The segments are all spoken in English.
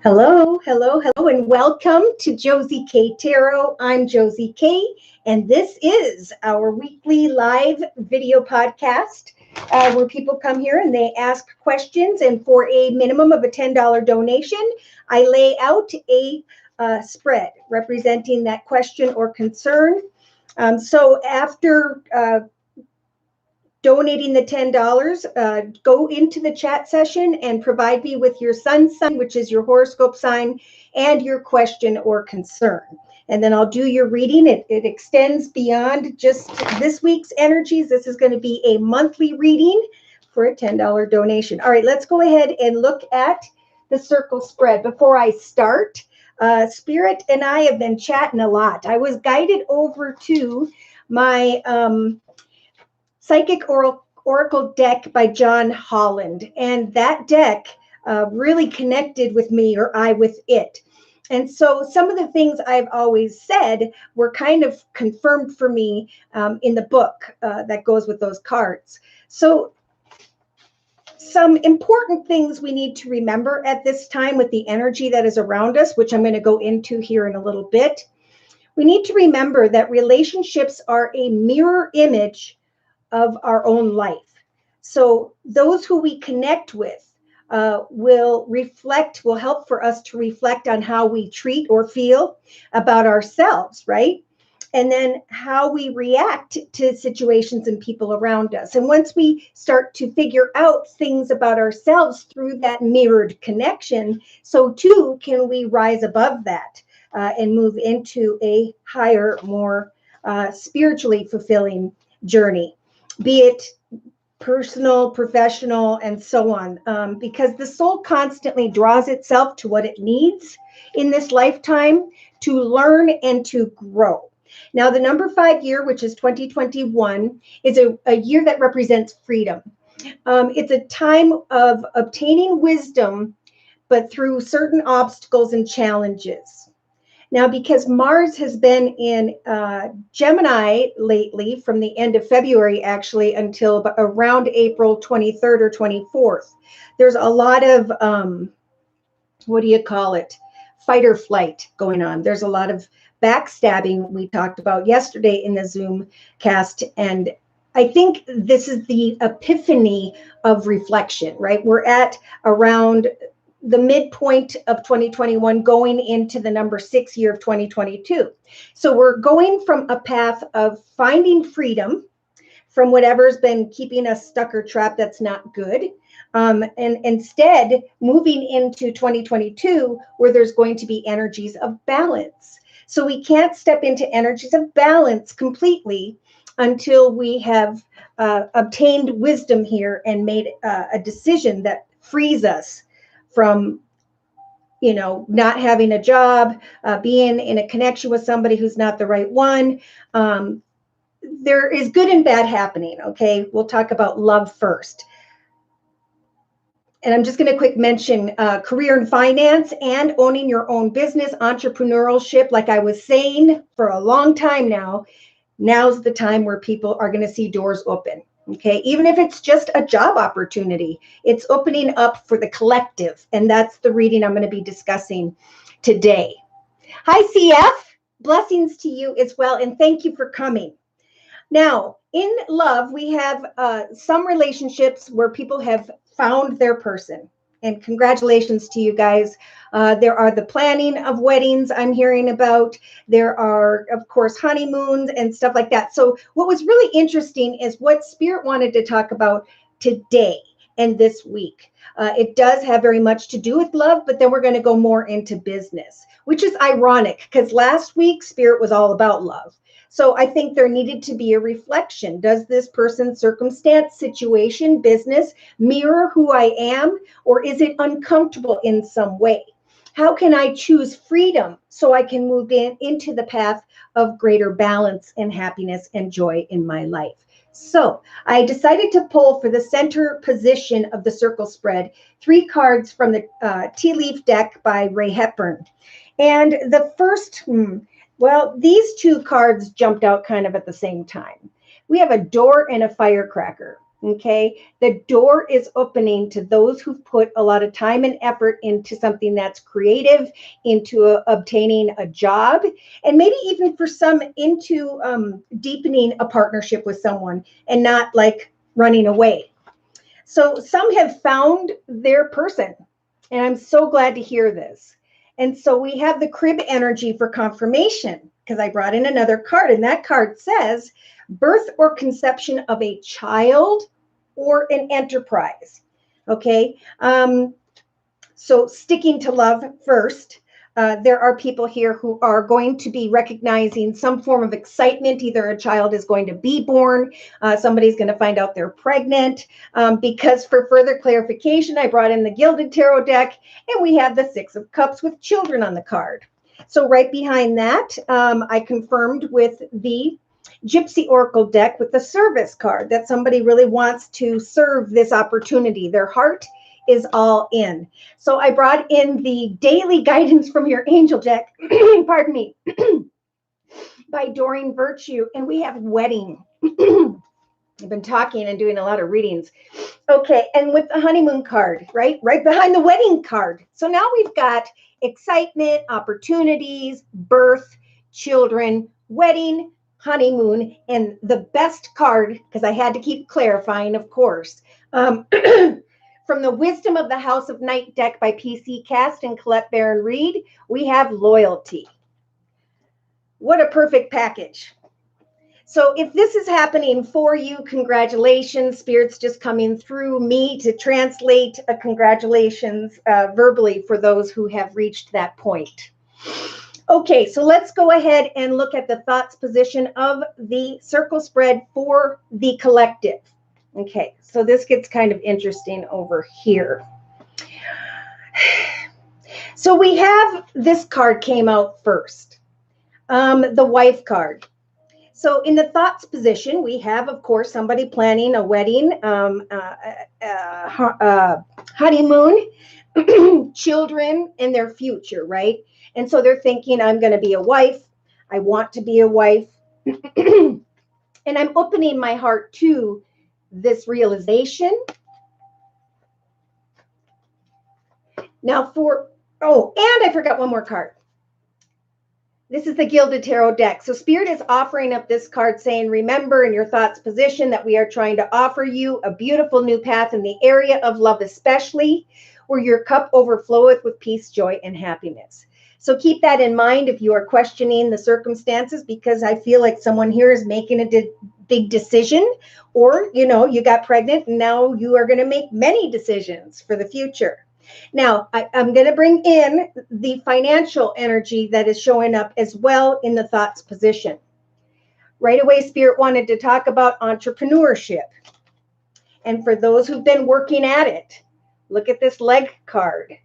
Hello, hello, hello, and welcome to Josie K Tarot. I'm Josie K, and this is our weekly live video podcast where people come here and they ask questions. And for a minimum of a $10 donation, I lay out a spread representing that question or concern. So after donating the $10, go into the chat session and provide me with your sun sign, which is your horoscope sign, and your question or concern. And then I'll do your reading. It extends beyond just this week's energies. This is going to be a monthly reading for a $10 donation. All right, let's go ahead and look at the circle spread. Before I start, Spirit and I have been chatting a lot. I was guided over to my Psychic Oracle deck by John Holland. And that deck really connected with me, or I with it. And so some of the things I've always said were kind of confirmed for me in the book that goes with those cards. So some important things we need to remember at this time with the energy that is around us, which I'm going to go into here in a little bit. We need to remember that relationships are a mirror image of our own life. So those who we connect with will help for us to reflect on how we treat or feel about ourselves, right? And then how we react to situations and people around us. And once we start to figure out things about ourselves through that mirrored connection, so too can we rise above that and move into a higher, more spiritually fulfilling journey, be it personal, professional, and so on, because the soul constantly draws itself to what it needs in this lifetime to learn and to grow. Now, the number 5 year, which is 2021, is a year that represents freedom. It's a time of obtaining wisdom, but through certain obstacles and challenges. Now, because Mars has been in Gemini lately, from the end of February, actually, until around April 23rd or 24th, there's a lot of, fight or flight going on. There's a lot of backstabbing we talked about yesterday in the Zoom cast. And I think this is the epiphany of reflection, right? We're at around the midpoint of 2021 going into the number 6 year of 2022. So we're going from a path of finding freedom from whatever's been keeping us stuck or trapped that's not good. And instead moving into 2022 where there's going to be energies of balance. So we can't step into energies of balance completely until we have obtained wisdom here and made a decision that frees us from, not having a job, being in a connection with somebody who's not the right one. There is good and bad happening, okay? We'll talk about love first. And I'm just going to quick mention career and finance and owning your own business, entrepreneurship. Like I was saying for a long time now, now's the time where people are going to see doors open. Okay, even if it's just a job opportunity, it's opening up for the collective. And that's the reading I'm going to be discussing today. Hi, CF. Blessings to you as well. And thank you for coming. Now, in love, we have some relationships where people have found their person. And congratulations to you guys. There are the planning of weddings I'm hearing about. There are, of course, honeymoons and stuff like that. So what was really interesting is what Spirit wanted to talk about today and this week. It does have very much to do with love, but then we're going to go more into business, which is ironic because last week Spirit was all about love. So I think there needed to be a reflection. Does this person's circumstance, situation, business mirror who I am, or is it uncomfortable in some way? How can I choose freedom so I can move into the path of greater balance and happiness and joy in my life? So I decided to pull for the center position of the circle spread 3 cards from the Tea Leaf deck by Ray Hepburn. And the first, these 2 cards jumped out kind of at the same time. We have a door and a firecracker. Okay, the door is opening to those who've put a lot of time and effort into something that's creative, into obtaining a job, and maybe even for some into deepening a partnership with someone and not like running away. So some have found their person, and I'm so glad to hear this. And so we have the crib energy for confirmation because I brought in another card, and that card says birth or conception of a child or an enterprise. Okay. So sticking to love first, there are people here who are going to be recognizing some form of excitement. Either a child is going to be born, somebody's going to find out they're pregnant. Because for further clarification, I brought in the Gilded Tarot deck, and we have the Six of Cups with children on the card. So right behind that, I confirmed with the Gypsy Oracle deck with the service card that somebody really wants to serve this opportunity. Their heart is all in. So I brought in the daily guidance from your angel deck, pardon me, by Doreen Virtue, and we have wedding. I've been talking and doing a lot of readings. Okay, and with the honeymoon card, right behind the wedding card. So now we've got excitement, opportunities, birth, children, wedding, honeymoon, and the best card, because I had to keep clarifying, of course, from the Wisdom of the House of Night deck by PC Cast and Colette Baron Reed, we have loyalty. What a perfect package. So if this is happening for you, congratulations. Spirit's just coming through me to translate a congratulations verbally for those who have reached that point. Okay, so let's go ahead and look at the thoughts position of the circle spread for the collective. Okay, so this gets kind of interesting over here. So we have this card came out first, the wife card. So in the thoughts position, we have, of course, somebody planning a wedding, honeymoon, children, and their future, right? And so they're thinking, I'm going to be a wife. I want to be a wife. And I'm opening my heart to this realization. Now and I forgot one more card. This is the Gilded Tarot deck. So Spirit is offering up this card saying, remember in your thoughts position that we are trying to offer you a beautiful new path in the area of love, especially where your cup overfloweth with peace, joy, and happiness. So keep that in mind if you are questioning the circumstances, because I feel like someone here is making a big decision, or, you got pregnant and now you are going to make many decisions for the future. Now, I'm going to bring in the financial energy that is showing up as well in the thoughts position. Right away, Spirit wanted to talk about entrepreneurship. And for those who've been working at it, look at this leg card.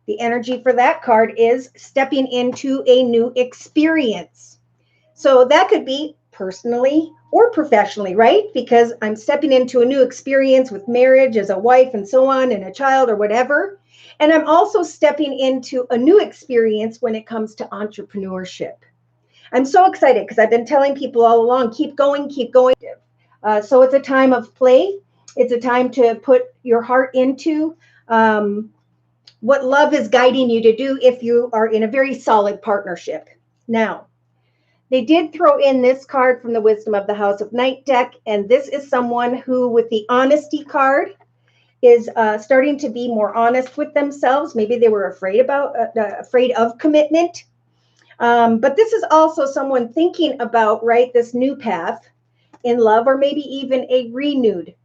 The energy for that card is stepping into a new experience. So that could be personally or professionally, right? Because I'm stepping into a new experience with marriage as a wife and so on, and a child or whatever. And I'm also stepping into a new experience when it comes to entrepreneurship. I'm so excited because I've been telling people all along, keep going, keep going. So it's a time of play. It's a time to put your heart into what love is guiding you to do if you are in a very solid partnership. Now, they did throw in this card from the Wisdom of the House of Night deck, and this is someone who, with the honesty card, is starting to be more honest with themselves. Maybe they were afraid of commitment. But this is also someone thinking about, right, this new path in love, or maybe even a renewed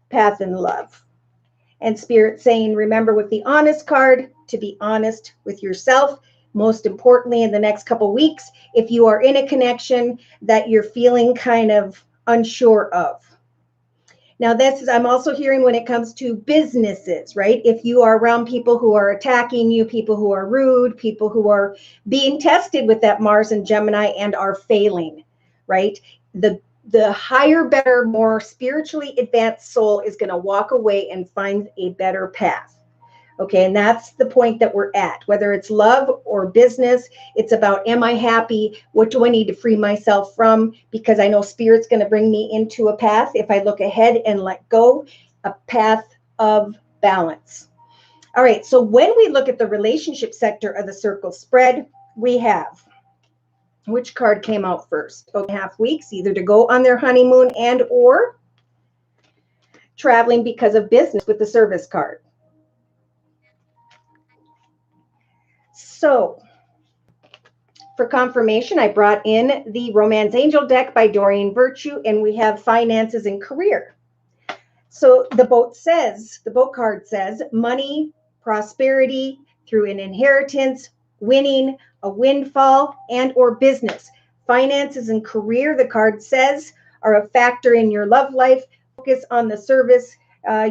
path in love. And Spirit saying, remember with the honest card, to be honest with yourself. Most importantly, in the next couple of weeks, if you are in a connection that you're feeling kind of unsure of. Now, I'm also hearing when it comes to businesses, right? If you are around people who are attacking you, people who are rude, people who are being tested with that Mars and Gemini and are failing, right? The higher, better, more spiritually advanced soul is going to walk away and find a better path, Okay, and that's the point that we're at. Whether it's love or business, it's about, am I happy? What do I need to free myself from? Because I know Spirit's going to bring me into a path, if I look ahead and let go, a path of balance. All right, so when we look at the relationship sector of the circle spread, we have, which card came out first? 2.5 weeks, either to go on their honeymoon and or traveling because of business with the service card. So for confirmation, I brought in the Romance Angel deck by Doreen Virtue, and we have finances and career. So the boat card says money, prosperity through an inheritance, winning, a windfall, and or business. Finances and career, the card says, are a factor in your love life. Focus on the service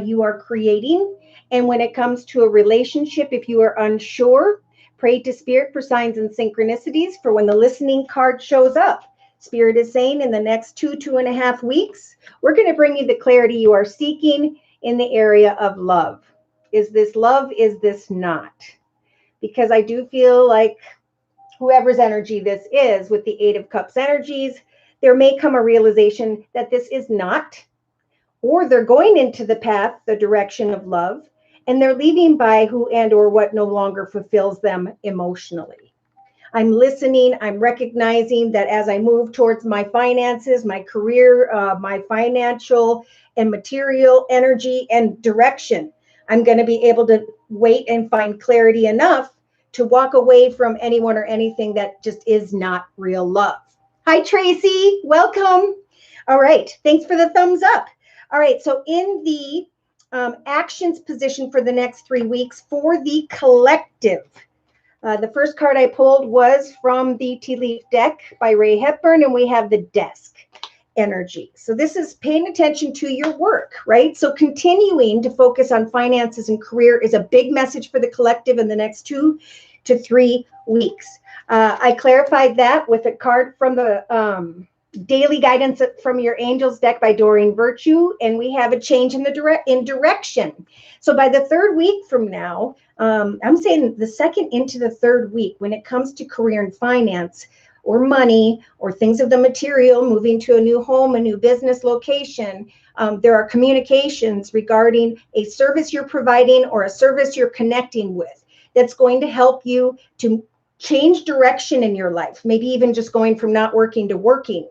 you are creating. And when it comes to a relationship, if you are unsure, pray to Spirit for signs and synchronicities for when the listening card shows up. Spirit is saying in the next 2.5 weeks, we're going to bring you the clarity you are seeking in the area of love. Is this love? Is this not? Because I do feel like whoever's energy this is, with the Eight of Cups energies, there may come a realization that this is not, or they're going into the path, the direction of love, and they're leaving by who and or what no longer fulfills them emotionally. I'm listening. I'm recognizing that as I move towards my finances, my career, my financial and material energy and direction, I'm going to be able to wait and find clarity enough to walk away from anyone or anything that just is not real love. Hi, Tracy. Welcome. All right. Thanks for the thumbs up. All right. So in the actions position for the next 3 weeks for the collective, the first card I pulled was from the Tea Leaf deck by Ray Hepburn, and we have the desk energy. So this is paying attention to your work, right? So continuing to focus on finances and career is a big message for the collective in the next 2 to 3 weeks. I clarified that with a card from the Daily Guidance from Your Angels deck by Doreen Virtue, and we have a change in the direction. So by the 3rd week from now, I'm saying the 2nd into the 3rd week, when it comes to career and finance or money or things of the material, moving to a new home, a new business location, there are communications regarding a service you're providing or a service you're connecting with that's going to help you to change direction in your life, maybe even just going from not working to working.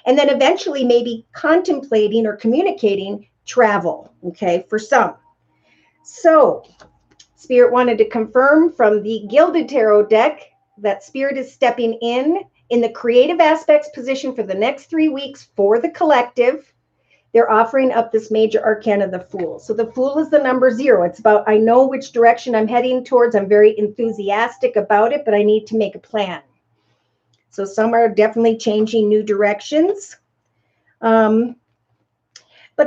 And then eventually maybe contemplating or communicating travel, okay, for some. So Spirit wanted to confirm from the Gilded Tarot deck that Spirit is stepping in the creative aspects position for the next 3 weeks for the collective. They're offering up this major arcana, the Fool. So the Fool is the number 0. It's about, I know which direction I'm heading towards. I'm very enthusiastic about it, but I need to make a plan. So some are definitely changing new directions. But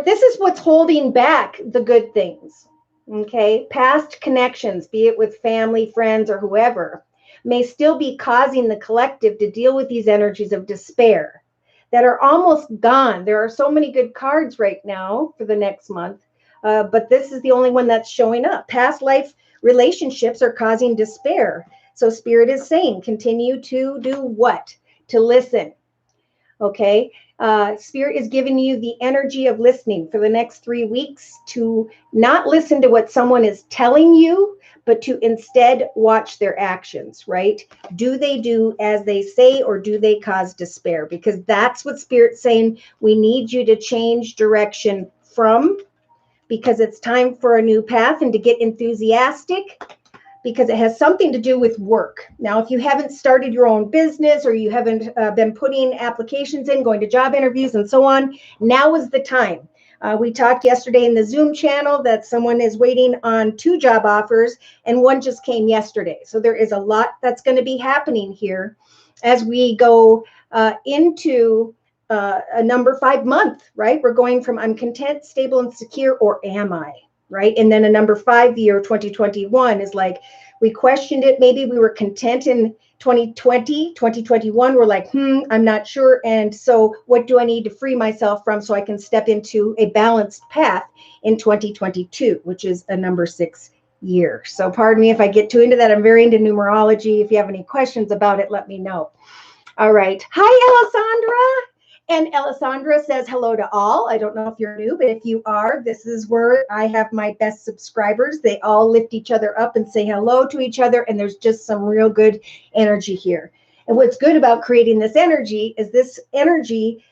this is what's holding back the good things, okay? Past connections, be it with family, friends, or whoever, may still be causing the collective to deal with these energies of despair that are almost gone. There are so many good cards right now for the next month, but this is the only one that's showing up. Past life relationships are causing despair. So Spirit is saying, continue to do what? To listen, okay? Spirit is giving you the energy of listening for the next 3 weeks to not listen to what someone is telling you, but to instead watch their actions, right? Do they do as they say, or do they cause despair? Because that's what Spirit's saying. We need you to change direction from, because it's time for a new path and to get enthusiastic, because it has something to do with work. Now, if you haven't started your own business, or you haven't been putting applications in, going to job interviews and so on, now is the time. We talked yesterday in the Zoom channel that someone is waiting on 2 job offers, and one just came yesterday. So there is a lot that's going to be happening here as we go into a number 5 month, right? We're going from I'm content, stable, and secure, or am I? Right? And then a number 5 year, 2021, is like, we questioned it. Maybe we were content in 2020, 2021. We're like, I'm not sure. And so what do I need to free myself from so I can step into a balanced path in 2022, which is a number 6 year. So pardon me if I get too into that. I'm very into numerology. If you have any questions about it, let me know. All right. Hi, Alessandra. And Alessandra says hello to all. I don't know if you're new, but if you are, this is where I have my best subscribers. They all lift each other up and say hello to each other. And there's just some real good energy here. And what's good about creating this energy is this energy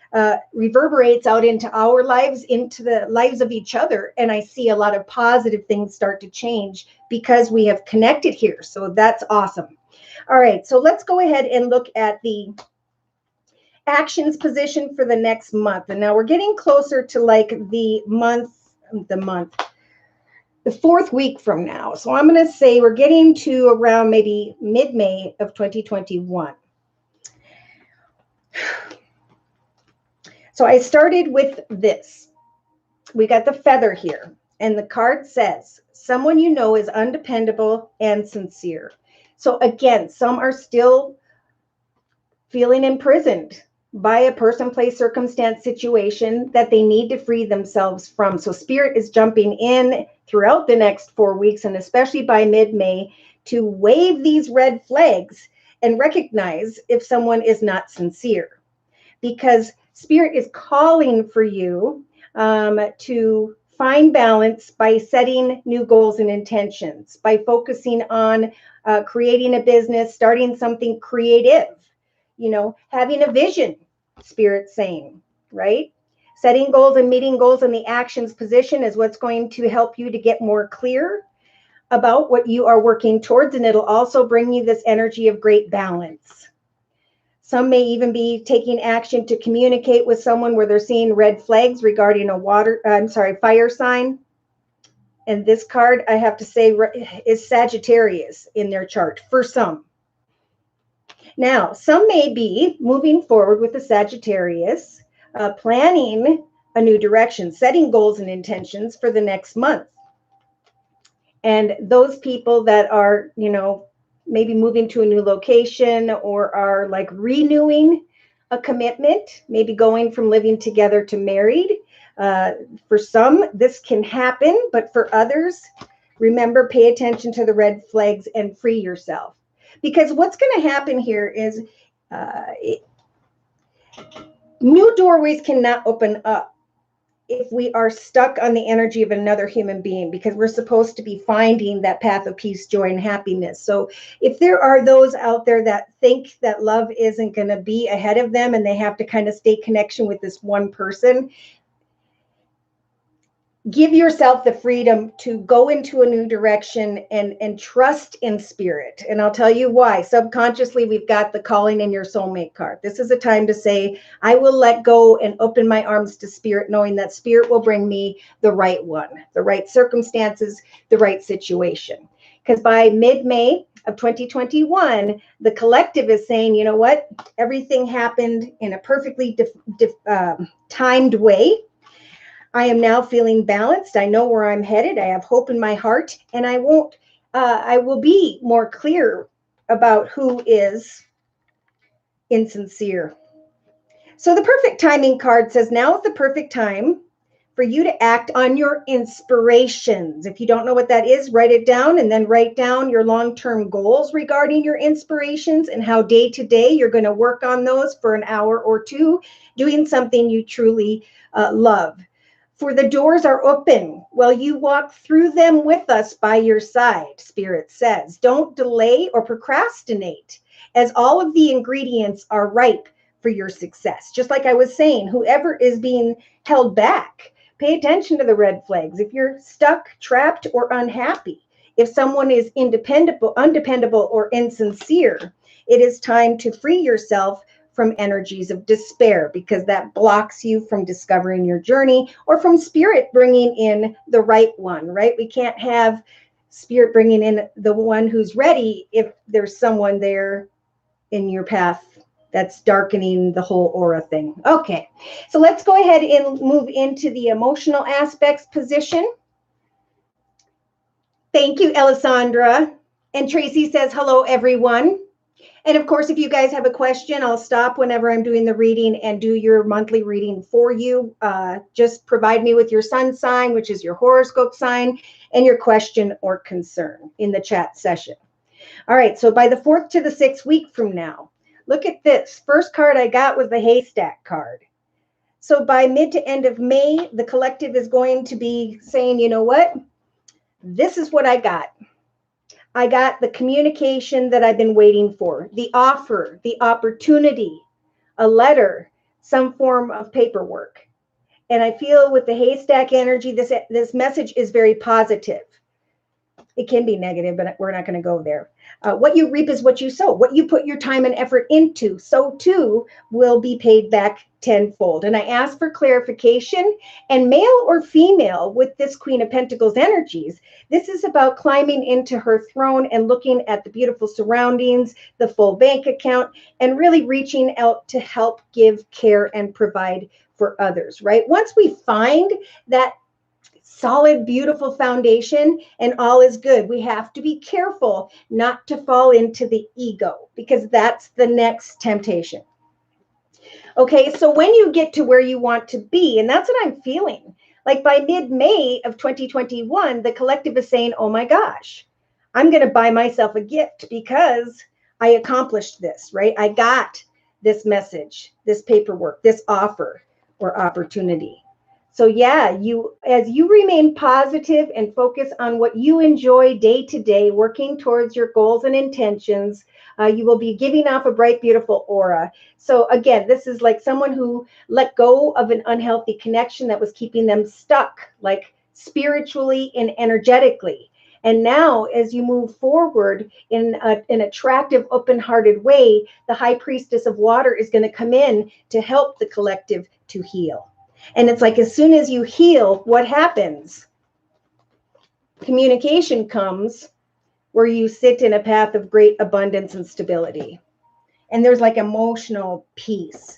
reverberates out into our lives, into the lives of each other. And I see a lot of positive things start to change because we have connected here. So that's awesome. All right, so let's go ahead and look at the actions position for the next month. And now we're getting closer to like the fourth week from now. So I'm going to say we're getting to around maybe mid-May of 2021. So I started with this. We got the feather here, and the card says, someone you know is undependable and sincere. So again, some are still feeling imprisoned by a person, place, circumstance, situation that they need to free themselves from. So Spirit is jumping in throughout the next 4 weeks, and especially by mid-May, to wave these red flags and recognize if someone is not sincere. Because Spirit is calling for you to find balance by setting new goals and intentions, by focusing on creating a business, starting something creative, having a vision, Spirit's saying, right? Setting goals and meeting goals in the actions position is what's going to help you to get more clear about what you are working towards, and it'll also bring you this energy of great balance. Some may even be taking action to communicate with someone where they're seeing red flags regarding a fire sign. And this card, I have to say, is Sagittarius in their chart for some. Now, some may be moving forward with the Sagittarius, planning a new direction, setting goals and intentions for the next month. And those people that are, maybe moving to a new location or are like renewing a commitment, maybe going from living together to married. For some, this can happen, but for others, remember, pay attention to the red flags and free yourself. Because what's going to happen here is new doorways cannot open up if we are stuck on the energy of another human being, because we're supposed to be finding that path of peace, joy, and happiness. So if there are those out there that think that love isn't going to be ahead of them and they have to kind of stay connection with this one person, give yourself the freedom to go into a new direction and trust in Spirit. And I'll tell you why. Subconsciously, we've got the calling in your soulmate card. This is a time to say, I will let go and open my arms to Spirit, knowing that Spirit will bring me the right one, the right circumstances, the right situation. Because by mid-May of 2021, the collective is saying, you know what? Everything happened in a perfectly timed way. I am now feeling balanced. I know where I'm headed. I have hope in my heart, and I will be more clear about who is insincere. So the perfect timing card says, now is the perfect time for you to act on your inspirations. If you don't know what that is, write it down, and then write down your long-term goals regarding your inspirations and how day to day you're going to work on those for an hour or two, doing something you truly love. For the doors are open. Well, you walk through them with us by your side, Spirit says. Don't delay or procrastinate, as all of the ingredients are ripe for your success. Just like I was saying, whoever is being held back, pay attention to the red flags. If you're stuck, trapped, or unhappy, if someone is undependable, or insincere, it is time to free yourself from energies of despair, because that blocks you from discovering your journey, or from Spirit bringing in the right one, right? We can't have Spirit bringing in the one who's ready if there's someone there in your path that's darkening the whole aura thing. Okay, so let's go ahead and move into the emotional aspects position. Thank you, Alessandra. And Tracy says, hello, everyone. And of course, if you guys have a question, I'll stop whenever I'm doing the reading and do your monthly reading for you. Just provide me with your sun sign, which is your horoscope sign, and your question or concern in the chat session. All right, so by the 4th to the 6th week from now, look at this. First card I got was the haystack card. So by mid to end of May, the collective is going to be saying, you know what? This is what I got. I got the communication that I've been waiting for, the offer, the opportunity, a letter, some form of paperwork. And I feel with the haystack energy, this message is very positive. It can be negative, but we're not going to go there. What you reap is what you sow. What you put your time and effort into, so too will be paid back tenfold. And I ask for clarification, and male or female with this Queen of Pentacles energies, this is about climbing into her throne and looking at the beautiful surroundings, the full bank account, and really reaching out to help, give, care, and provide for others, right? Once we find that solid, beautiful foundation and all is good, we have to be careful not to fall into the ego, because that's the next temptation. Okay, so when you get to where you want to be, and that's what I'm feeling, like by mid-May of 2021, the collective is saying, oh my gosh, I'm going to buy myself a gift because I accomplished this, right? I got this message, this paperwork, this offer or opportunity. So yeah, as you remain positive and focus on what you enjoy day to day, working towards your goals and intentions, you will be giving off a bright, beautiful aura. So again, this is like someone who let go of an unhealthy connection that was keeping them stuck, like spiritually and energetically. And now, as you move forward in an attractive, open-hearted way, the High Priestess of Water is going to come in to help the collective to heal. And it's like, as soon as you heal, what happens? Communication comes where you sit in a path of great abundance and stability. And there's like emotional peace.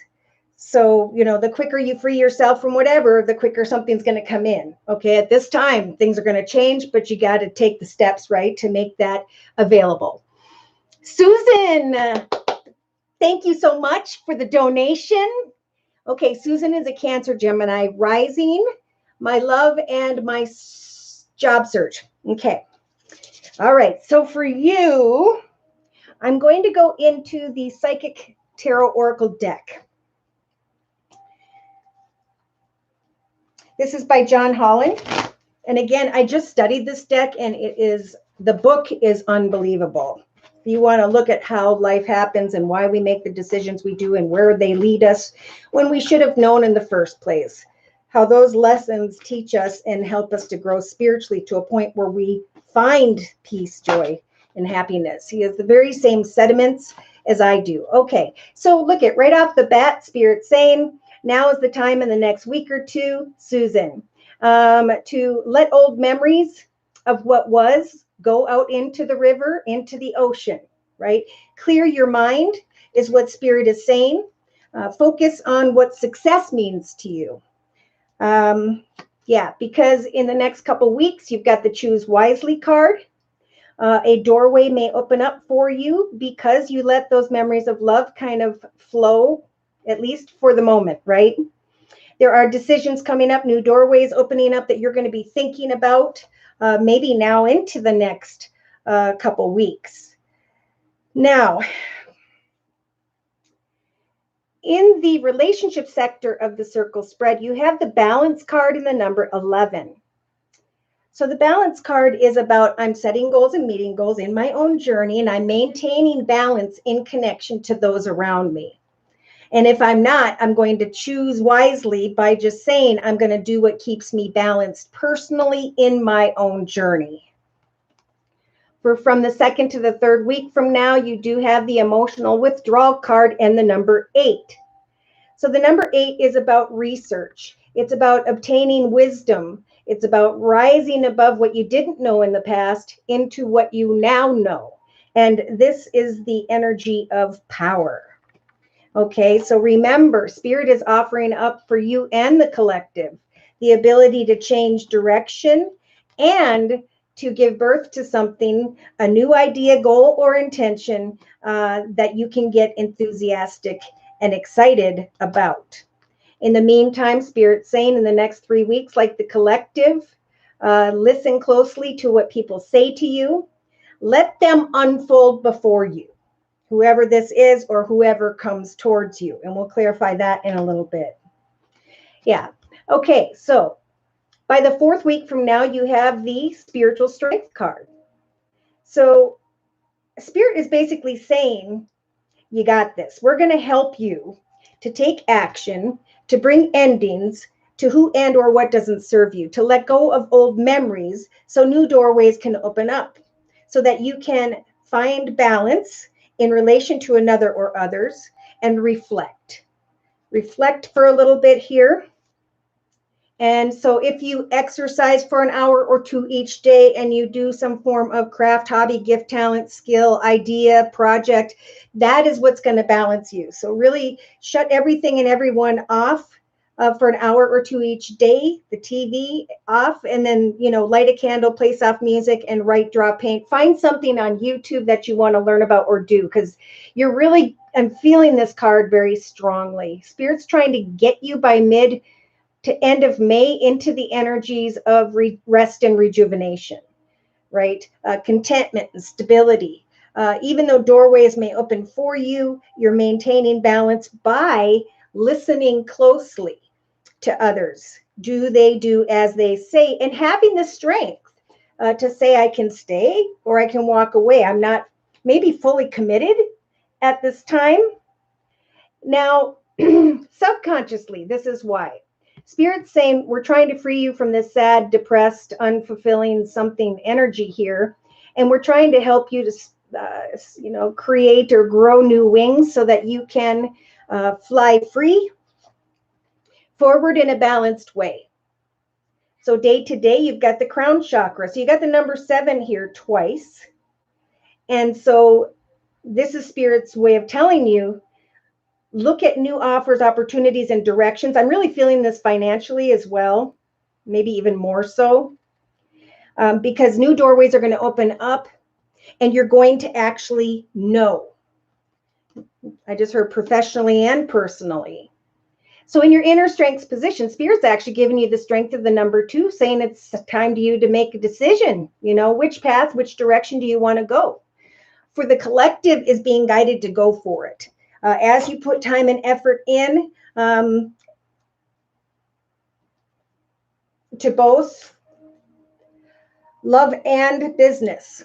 So, you know, the quicker you free yourself from whatever, the quicker something's going to come in. Okay, at this time, things are going to change, but you got to take the steps, right, to make that available. Susan, thank you so much for the donation. Okay, Susan is a Cancer Gemini rising, my love, and my job search. Okay. All right. So for you, I'm going to go into the Psychic Tarot Oracle deck. This is by John Holland. And again, I just studied this deck, and the book is unbelievable. You want to look at how life happens and why we make the decisions we do and where they lead us when we should have known in the first place. How those lessons teach us and help us to grow spiritually to a point where we find peace, joy, and happiness. He has the very same sentiments as I do. Okay, so look at right off the bat, Spirit saying, now is the time in the next week or two, Susan, to let old memories of what was go out into the river, into the ocean, right? Clear your mind is what Spirit is saying. Focus on what success means to you. Yeah, because in the next couple weeks, you've got the Choose Wisely card. A doorway may open up for you because you let those memories of love kind of flow, at least for the moment, right? There are decisions coming up, new doorways opening up that you're going to be thinking about. Maybe now into the next couple weeks. Now, in the relationship sector of the circle spread, you have the balance card in the number 11. So the balance card is about I'm setting goals and meeting goals in my own journey, and I'm maintaining balance in connection to those around me. And if I'm not, I'm going to choose wisely by just saying I'm going to do what keeps me balanced personally in my own journey. From the 2nd to the 3rd week from now, you do have the emotional withdrawal card and the number 8. So the number 8 is about research. It's about obtaining wisdom. It's about rising above what you didn't know in the past into what you now know. And this is the energy of power. Okay, so remember, Spirit is offering up for you and the collective the ability to change direction and to give birth to something, a new idea, goal, or intention that you can get enthusiastic and excited about. In the meantime, Spirit's saying in the next 3 weeks, like the collective, listen closely to what people say to you. Let them unfold before you, whoever this is or whoever comes towards you. And we'll clarify that in a little bit. Yeah. Okay. So by the 4th week from now, you have the spiritual strength card. So Spirit is basically saying, you got this. We're going to help you to take action, to bring endings to who and or what doesn't serve you, to let go of old memories so new doorways can open up, so that you can find balance in relation to another or others and reflect. Reflect for a little bit here. And so if you exercise for an hour or 2 each day and you do some form of craft, hobby, gift, talent, skill, idea, project, that is what's going to balance you. So really shut everything and everyone off for an hour or 2 each day, the TV off, and then, light a candle, play soft music, and write, draw, paint. Find something on YouTube that you want to learn about or do, because I'm feeling this card very strongly. Spirit's trying to get you by mid to end of May into the energies of rest and rejuvenation, right? Contentment and stability. Even though doorways may open for you, you're maintaining balance by listening closely to others. Do they do as they say? And having the strength to say, I can stay or I can walk away. I'm not maybe fully committed at this time. Now, subconsciously, this is why. Spirit's saying we're trying to free you from this sad, depressed, unfulfilling something energy here. And we're trying to help you to, create or grow new wings so that you can fly free, forward in a balanced way. So day to day, you've got the crown chakra. So you got the number 7 here twice. And so this is Spirit's way of telling you, look at new offers, opportunities, and directions. I'm really feeling this financially as well, maybe even more so, because new doorways are going to open up and you're going to actually know. I just heard professionally and personally. So in your inner strengths position, Spirit's actually giving you the strength of the number 2, saying it's time to you to make a decision. Which path, which direction do you want to go? For the collective is being guided to go for it. As you put time and effort in to both love and business,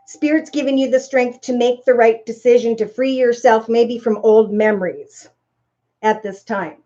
Spirit's giving you the strength to make the right decision, to free yourself maybe from old memories at this time.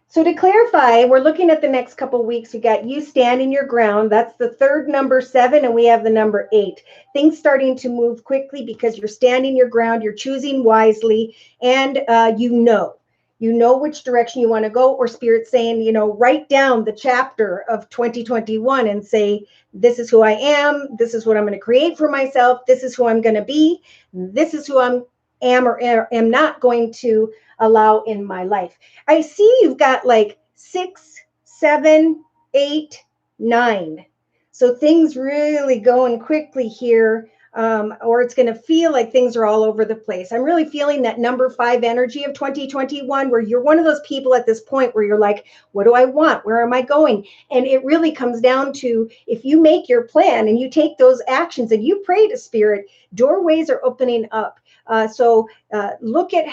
So to clarify, we're looking at the next couple of weeks. We got you standing your ground. That's the 3rd number 7, and we have the number 8. Things starting to move quickly because you're standing your ground, you're choosing wisely, and you know which direction you want to go. Or Spirit saying, write down the chapter of 2021 and say, this is who I am. This is what I'm going to create for myself. This is who I'm going to be. This is who I am or am not going to allow in my life. I see you've got like 6, 7, 8, 9. So things really going quickly here, or it's going to feel like things are all over the place. I'm really feeling that number 5 energy of 2021, where you're one of those people at this point where you're like, what do I want? Where am I going? And it really comes down to, if you make your plan and you take those actions and you pray to Spirit, doorways are opening up. So look at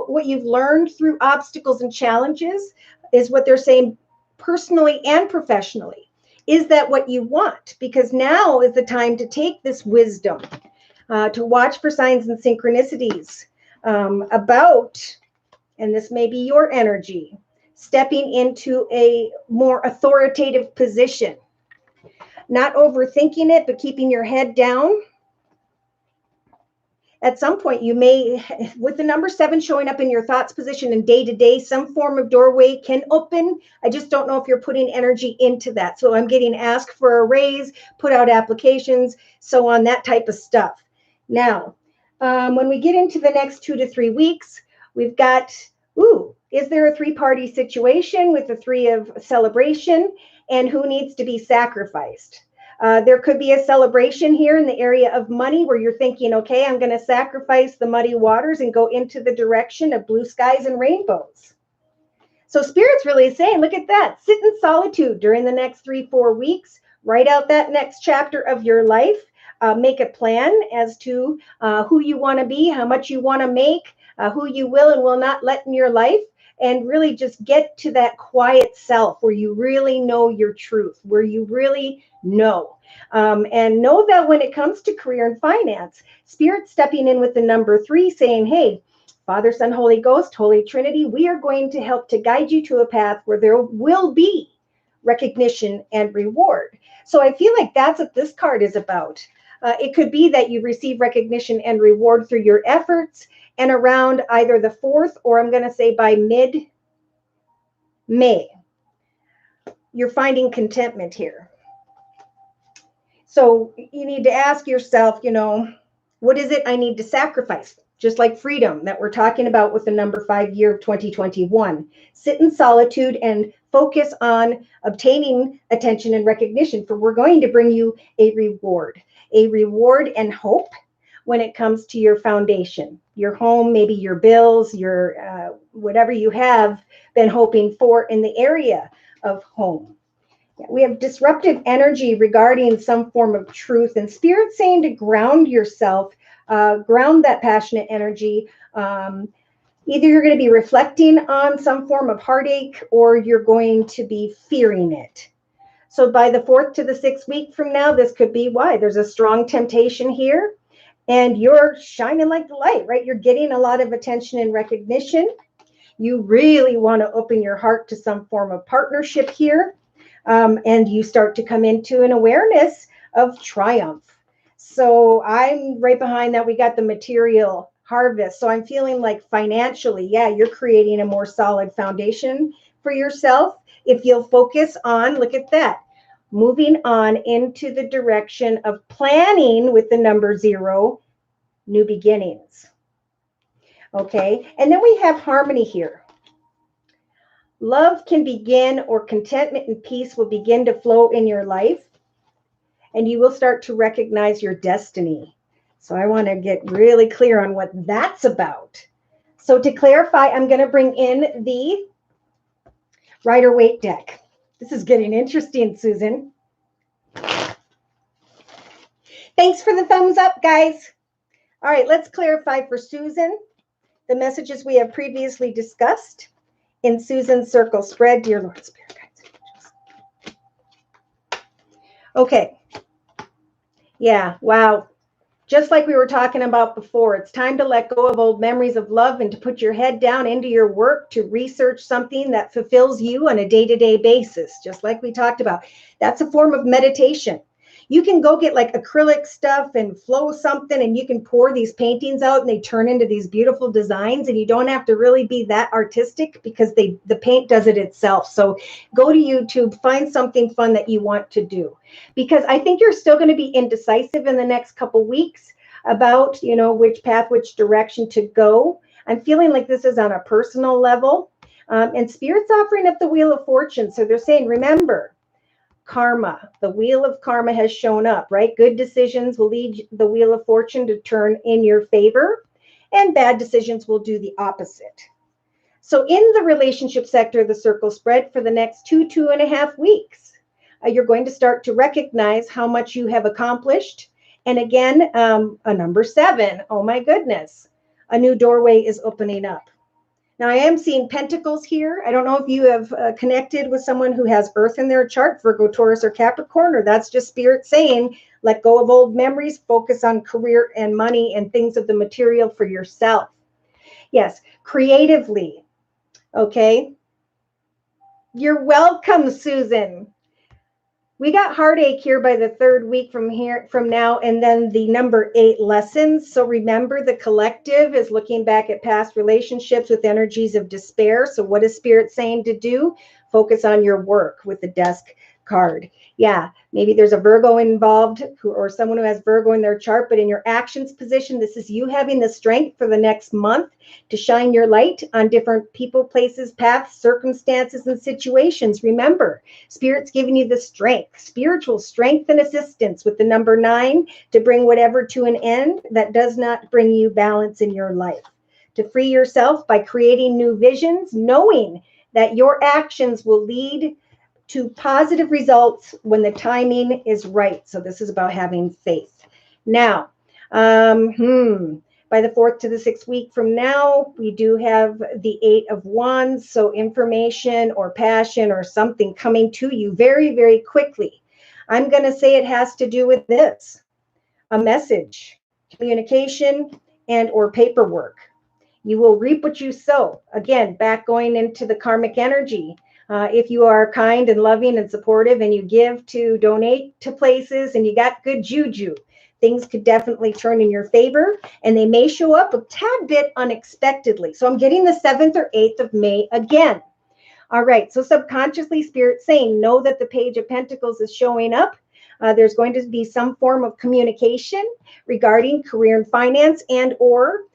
what you've learned through obstacles and challenges is what they're saying, personally and professionally. Is that what you want? Because now is the time to take this wisdom, to watch for signs and synchronicities about, and this may be your energy, stepping into a more authoritative position. Not overthinking it, but keeping your head down. At some point, you may, with the number 7 showing up in your thoughts position and day to day, some form of doorway can open. I just don't know if you're putting energy into that. So I'm getting asked for a raise, put out applications, so on, that type of stuff. Now, when we get into the next 2 to 3 weeks, we've got, is there a 3-party situation with the 3 of celebration? and who needs to be sacrificed. There could be a celebration here in the area of money where you're thinking, okay, I'm going to sacrifice the muddy waters and go into the direction of blue skies and rainbows. So Spirit's really saying, look at that. Sit in solitude during the next 3-4 weeks. Write out that next chapter of your life. Make a plan as to who you want to be, how much you want to make, who you will and will not let in your life. And really just get to that quiet self where you really know your truth, where you really know. And know that when it comes to career and finance, Spirit's stepping in with the number 3 saying, hey, Father, Son, Holy Ghost, Holy Trinity, we are going to help to guide you to a path where there will be recognition and reward. So I feel like that's what this card is about. It could be that you receive recognition and reward through your efforts, and around either the 4th or I'm going to say by mid-May, you're finding contentment here. So you need to ask yourself, what is it I need to sacrifice? Just like freedom that we're talking about with the number 5 year of 2021. Sit in solitude and focus on obtaining attention and recognition, for we're going to bring you a reward and hope when it comes to your foundation, your home, maybe your bills, your whatever you have been hoping for in the area of home. We have disruptive energy regarding some form of truth, and Spirit saying to ground yourself, ground that passionate energy. Either you're going to be reflecting on some form of heartache or you're going to be fearing it. So by the 4th to the 6th week from now, this could be why there's a strong temptation here. And you're shining like the light, right? You're getting a lot of attention and recognition. You really want to open your heart to some form of partnership here. And you start to come into an awareness of triumph. So I'm right behind that. We got the material harvest. So I'm feeling like financially, you're creating a more solid foundation for yourself. If you'll focus on, look at that, moving on into the direction of planning with the number 0, new beginnings. Okay, and then we have harmony here. Love can begin, or contentment and peace will begin to flow in your life, and you will start to recognize your destiny. So I want to get really clear on what that's about. So to clarify, I'm going to bring in the Rider-Waite deck. This is getting interesting, Susan. Thanks for the thumbs up, guys. All right, let's clarify for Susan the messages we have previously discussed in Susan's circle spread. Dear Lord, Spirit, guides, angels. Okay. Yeah, wow. Just like we were talking about before, it's time to let go of old memories of love and to put your head down into your work to research something that fulfills you on a day-to-day basis, just like we talked about. That's a form of meditation. You can go get like acrylic stuff and flow something, and you can pour these paintings out and they turn into these beautiful designs, and you don't have to really be that artistic because the paint does it itself. So go to YouTube, find something fun that you want to do, because I think you're still going to be indecisive in the next couple weeks about, which path, which direction to go. I'm feeling like this is on a personal level, and Spirit's offering up the Wheel of Fortune. So they're saying, remember, karma, the wheel of karma has shown up, right? Good decisions will lead the Wheel of Fortune to turn in your favor, and bad decisions will do the opposite. So in the relationship sector of the circle spread for the next 2.5 weeks, you're going to start to recognize how much you have accomplished. And again, a number 7, oh my goodness, a new doorway is opening up. Now, I am seeing pentacles here. I don't know if you have connected with someone who has Earth in their chart, Virgo, Taurus, or Capricorn, or that's just Spirit saying, let go of old memories, focus on career and money and things of the material for yourself. Yes, creatively, okay? You're welcome, Susan. We got heartache here by the 3rd week from now, and then the number 8 lessons. So remember, the collective is looking back at past relationships with energies of despair. So what is Spirit saying to do? Focus on your work with the desk card. Yeah, maybe there's a Virgo involved or someone who has Virgo in their chart, but in your actions position, this is you having the strength for the next month to shine your light on different people, places, paths, circumstances, and situations. Remember, Spirit's giving you the strength, spiritual strength and assistance with the number 9 to bring whatever to an end that does not bring you balance in your life. To free yourself by creating new visions, knowing that your actions will lead to positive results when the timing is right. So this is about having faith. Now, by the 4th to the 6th week from now, we do have the 8 of Wands. So information or passion or something coming to you very, very quickly. I'm going to say it has to do with this: a message, communication, and or paperwork. You will reap what you sow. Again, back going into the karmic energy. If you are kind and loving and supportive and you give to donate to places and you got good juju, things could definitely turn in your favor, and they may show up a tad bit unexpectedly. So I'm getting the 7th or 8th of May again. All right, so subconsciously, Spirit saying, know that the Page of Pentacles is showing up. There's going to be some form of communication regarding career and finance, and or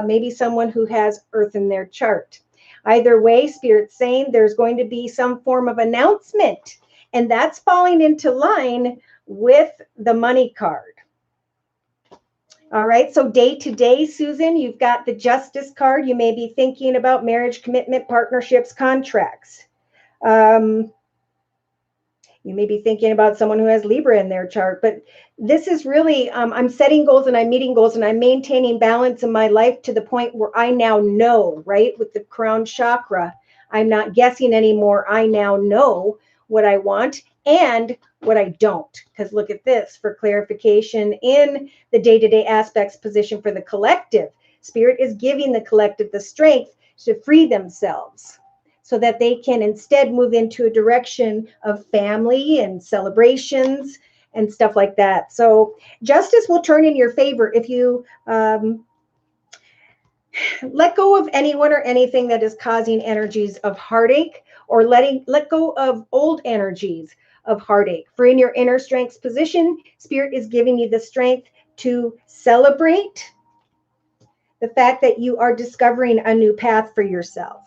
maybe someone who has Earth in their chart. Either way, Spirit's saying there's going to be some form of announcement, and that's falling into line with the money card. All right, so day to day, Susan, you've got the Justice card. You may be thinking about marriage, commitment, partnerships, contracts. You may be thinking about someone who has Libra in their chart, but this is really, I'm setting goals and I'm meeting goals and I'm maintaining balance in my life to the point where I now know, right? With the crown chakra, I'm not guessing anymore. I now know what I want and what I don't. Because look at this for clarification in the day-to-day aspects position for the collective. Spirit is giving the collective the strength to free themselves, so that they can instead move into a direction of family and celebrations and stuff like that. So justice will turn in your favor if you let go of anyone or anything that is causing energies of heartache, or let go of old energies of heartache. For in your inner strengths position, Spirit is giving you the strength to celebrate the fact that you are discovering a new path for yourself.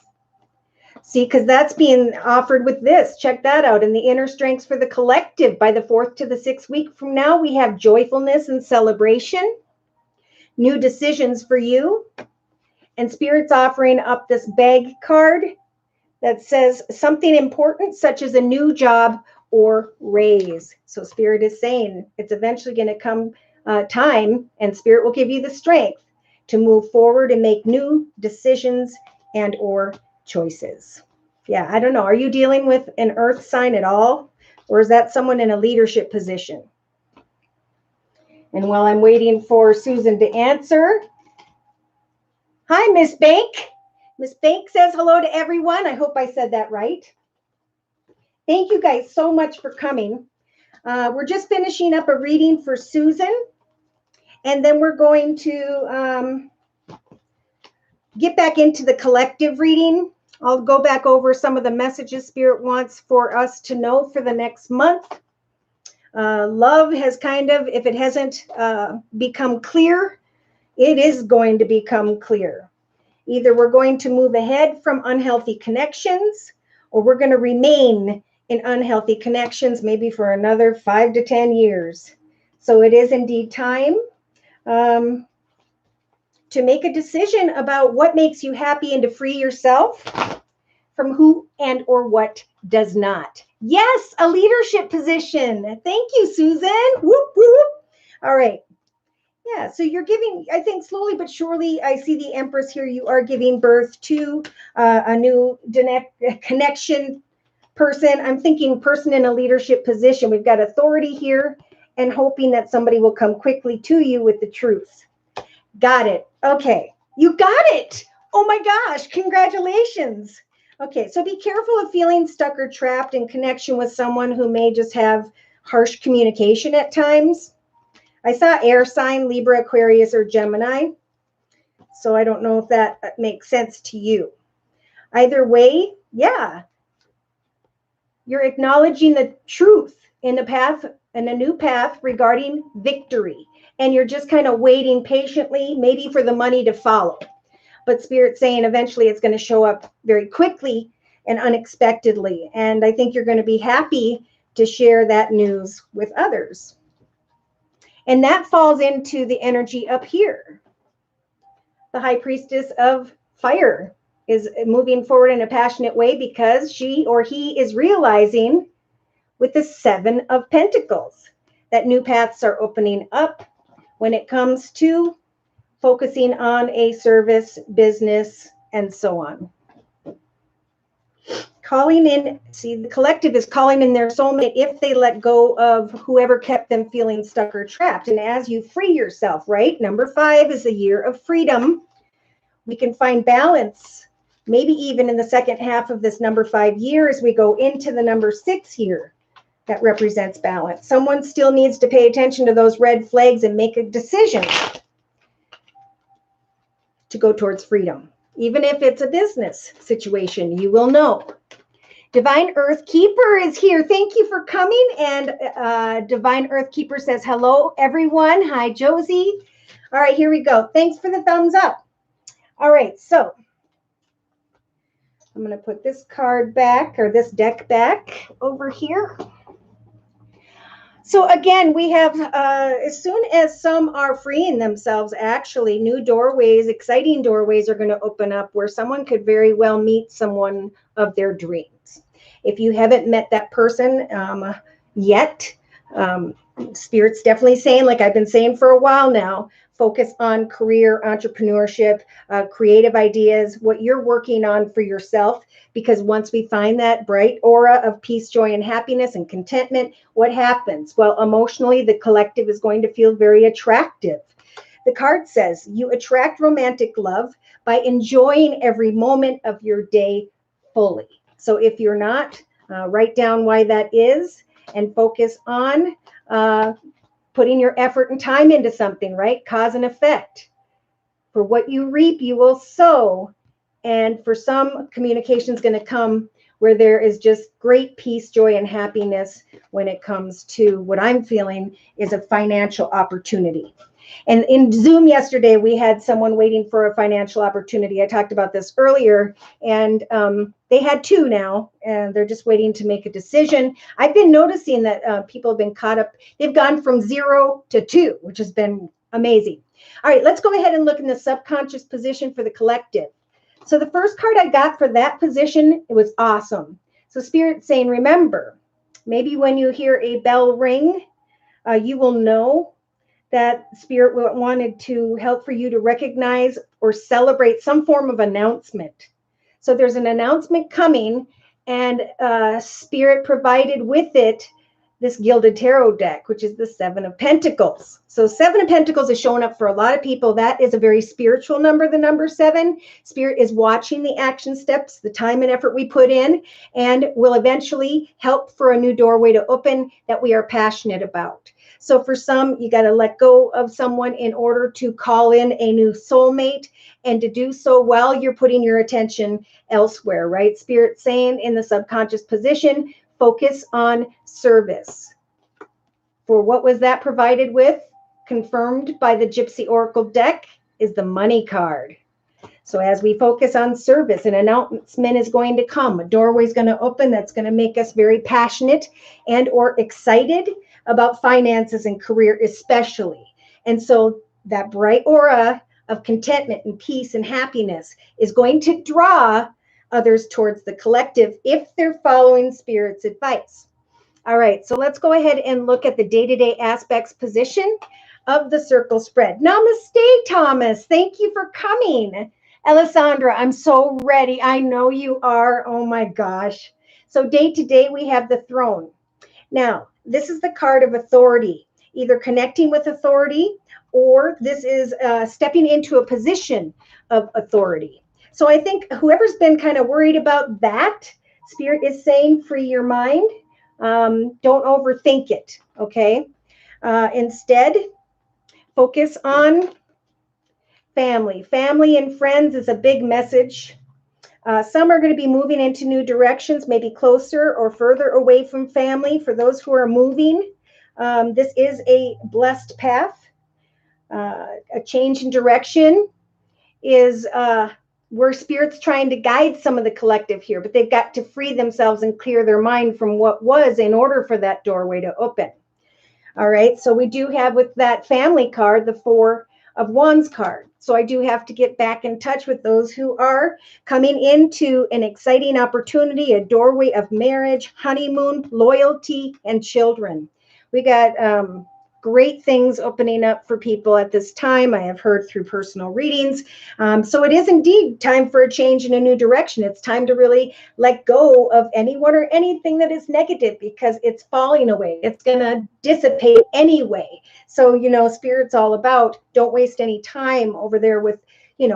See, because that's being offered with this. Check that out. In the inner strengths for the collective, by the 4th to the 6th week from now, we have joyfulness and celebration, new decisions for you. And Spirit's offering up this bag card that says something important, such as a new job or raise. So Spirit is saying it's eventually going to come time, and Spirit will give you the strength to move forward and make new decisions and or choices. Yeah, I don't know. Are you dealing with an earth sign at all? Or is that someone in a leadership position? And while I'm waiting for Susan to answer, hi, Miss Bank. Miss Bank says hello to everyone. I hope I said that right. Thank you guys so much for coming. We're just finishing up a reading for Susan, and then we're going to get back into the collective reading. I'll go back over some of the messages Spirit wants for us to know for the next month. Love has kind of, if it hasn't become clear, it is going to become clear. Either we're going to move ahead from unhealthy connections, or we're going to remain in unhealthy connections maybe for another 5 to 10 years. So it is indeed time to make a decision about what makes you happy and to free yourself from who and or what does not. Yes, a leadership position. Thank you, Susan. Whoop, whoop. All right. Yeah, so you're giving, I think slowly but surely, I see the Empress here. You are giving birth to a new connection person. I'm thinking person in a leadership position. We've got authority here and hoping that somebody will come quickly to you with the truth. Got it. Okay. You got it. Oh my gosh. Congratulations. Okay. So be careful of feeling stuck or trapped in connection with someone who may just have harsh communication at times. I saw air sign, Libra, Aquarius, or Gemini. So I don't know if that makes sense to you. Either way, yeah. You're acknowledging the truth in a path, in a new path regarding victory. And you're just kind of waiting patiently, maybe for the money to follow. But Spirit's saying eventually it's going to show up very quickly and unexpectedly. And I think you're going to be happy to share that news with others. And that falls into the energy up here. The High Priestess of Fire is moving forward in a passionate way because she or he is realizing with the Seven of Pentacles that new paths are opening up when it comes to focusing on a service, business, and so on. Calling in, see, the collective is calling in their soulmate if they let go of whoever kept them feeling stuck or trapped. And as you free yourself, right? Number 5 is a year of freedom. We can find balance, maybe even in the second half of this number 5 year as we go into the number 6 year that represents balance. Someone still needs to pay attention to those red flags and make a decision to go towards freedom. Even if it's a business situation, you will know. Divine Earth Keeper is here. Thank you for coming. And Divine Earth Keeper says, hello, everyone. Hi, Josie. All right, here we go. Thanks for the thumbs up. All right, so I'm going to put this card back, or this deck back over here. So again, we have, as soon as some are freeing themselves, actually, new doorways, exciting doorways are going to open up where someone could very well meet someone of their dreams. If you haven't met that person yet, Spirit's definitely saying, like I've been saying for a while now, focus on career, entrepreneurship, creative ideas, what you're working on for yourself. Because once we find that bright aura of peace, joy, and happiness and contentment, what happens? Well, emotionally, the collective is going to feel very attractive. The card says you attract romantic love by enjoying every moment of your day fully. So if you're not, write down why that is and focus on putting your effort and time into something, right? Cause and effect. For what you reap, you will sow. And for some, communication is going to come where there is just great peace, joy, and happiness when it comes to what I'm feeling is a financial opportunity. And in Zoom yesterday, we had someone waiting for a financial opportunity. I talked about this earlier, and they had 2 now, and they're just waiting to make a decision. I've been noticing that people have been caught up. They've gone from 0 to 2, which has been amazing. All right, let's go ahead and look in the subconscious position for the collective. So the first card I got for that position, it was awesome. So Spirit's saying, remember, maybe when you hear a bell ring, you will know that Spirit wanted to help for you to recognize or celebrate some form of announcement. So there's an announcement coming, and Spirit provided with it this Gilded Tarot deck, which is the 7 of Pentacles. So 7 of Pentacles is showing up for a lot of people. That is a very spiritual number, the number 7. Spirit is watching the action steps, the time and effort we put in, and will eventually help for a new doorway to open that we are passionate about. So for some, you got to let go of someone in order to call in a new soulmate, and to do so while you're putting your attention elsewhere, right? Spirit saying in the subconscious position, focus on service. For what was that provided with? Confirmed by the Gypsy Oracle deck is the money card. So as we focus on service, an announcement is going to come. A doorway is going to open that's going to make us very passionate and or excited about finances and career especially. And so that bright aura of contentment and peace and happiness is going to draw others towards the collective if they're following Spirit's advice. All right, so let's go ahead and look at the day-to-day aspects position of the circle spread. Namaste, Thomas. Thank you for coming. Alessandra, I'm so ready. I know you are. Oh my gosh. So day to day, we have the throne. Now, this is the card of authority, either connecting with authority or this is stepping into a position of authority. So I think whoever's been kind of worried about that, Spirit is saying, free your mind. Don't overthink it, okay? Instead, focus on family. Family and friends is a big message. Some are going to be moving into new directions, maybe closer or further away from family. For those who are moving, this is a blessed path. A change in direction is where Spirit's trying to guide some of the collective here, but they've got to free themselves and clear their mind from what was in order for that doorway to open. All right, so we do have with that family card, the Four of Wands card. So I do have to get back in touch with those who are coming into an exciting opportunity, a doorway of marriage, honeymoon, loyalty, and children. We got great things opening up for people at this time. I have heard through personal readings. So it is indeed time for a change in a new direction. It's time to really let go of anyone or anything that is negative because it's falling away. It's going to dissipate anyway. So, Spirit's all about don't waste any time over there with,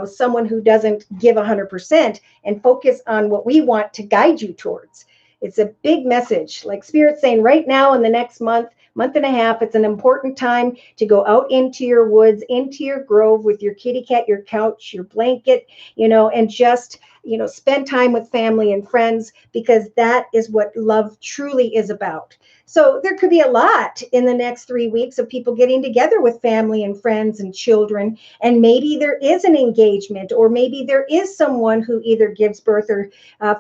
someone who doesn't give 100% and focus on what we want to guide you towards. It's a big message. Like Spirit's saying right now in the next month and a half, it's an important time to go out into your woods, into your grove with your kitty cat, your couch, your blanket, and just, spend time with family and friends because that is what love truly is about. So there could be a lot in the next 3 weeks of people getting together with family and friends and children. And maybe there is an engagement, or maybe there is someone who either gives birth or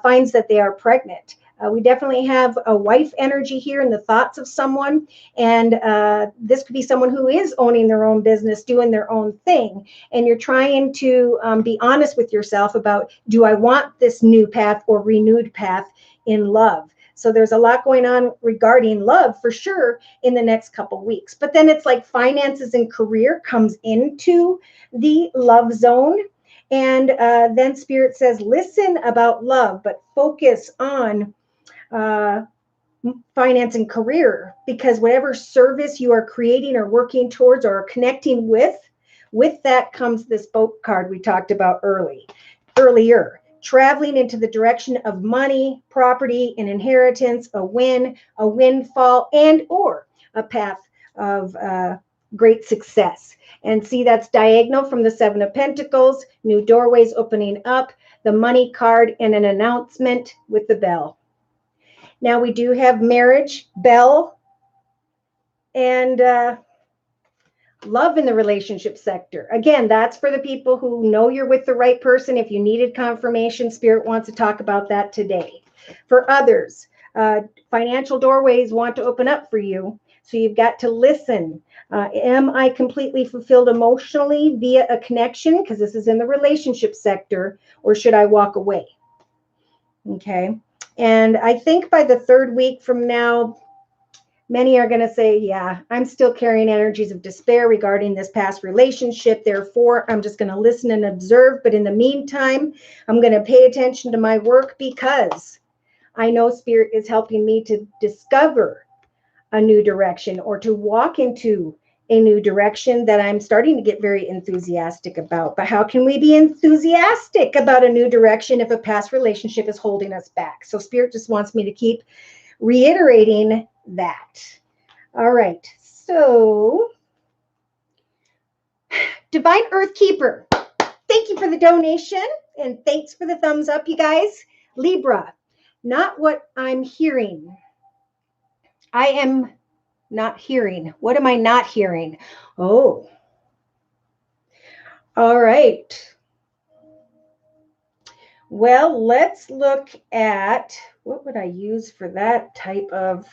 finds that they are pregnant. We definitely have a wife energy here in the thoughts of someone. And this could be someone who is owning their own business, doing their own thing. And you're trying to be honest with yourself about, do I want this new path or renewed path in love? So there's a lot going on regarding love for sure in the next couple weeks. But then it's like finances and career comes into the love zone. And then Spirit says, listen about love, but focus on finance and career, because whatever service you are creating or working towards or connecting with that comes this boat card we talked about earlier. Traveling into the direction of money, property, and inheritance, a win, a windfall, and or a path of great success. And see, that's diagonal from the Seven of Pentacles, new doorways opening up, the money card, and an announcement with the bell. Now we do have marriage, bell, and love in the relationship sector. Again, that's for the people who know you're with the right person. If you needed confirmation, Spirit wants to talk about that today. For others, financial doorways want to open up for you. So you've got to listen. Am I completely fulfilled emotionally via a connection? Because this is in the relationship sector. Or should I walk away? Okay. And I think by the third week from now, many are going to say, yeah, I'm still carrying energies of despair regarding this past relationship. Therefore, I'm just going to listen and observe. But in the meantime, I'm going to pay attention to my work because I know Spirit is helping me to discover a new direction or to walk into a new direction that I'm starting to get very enthusiastic about. But how can we be enthusiastic about a new direction if a past relationship is holding us back? So Spirit just wants me to keep reiterating that. All right. So Divine Earth Keeper, thank you for the donation and thanks for the thumbs up, you guys. Libra, not what I'm hearing. I am not hearing. What am I not hearing? Oh, all right. Well, let's look at what would I use for that type of.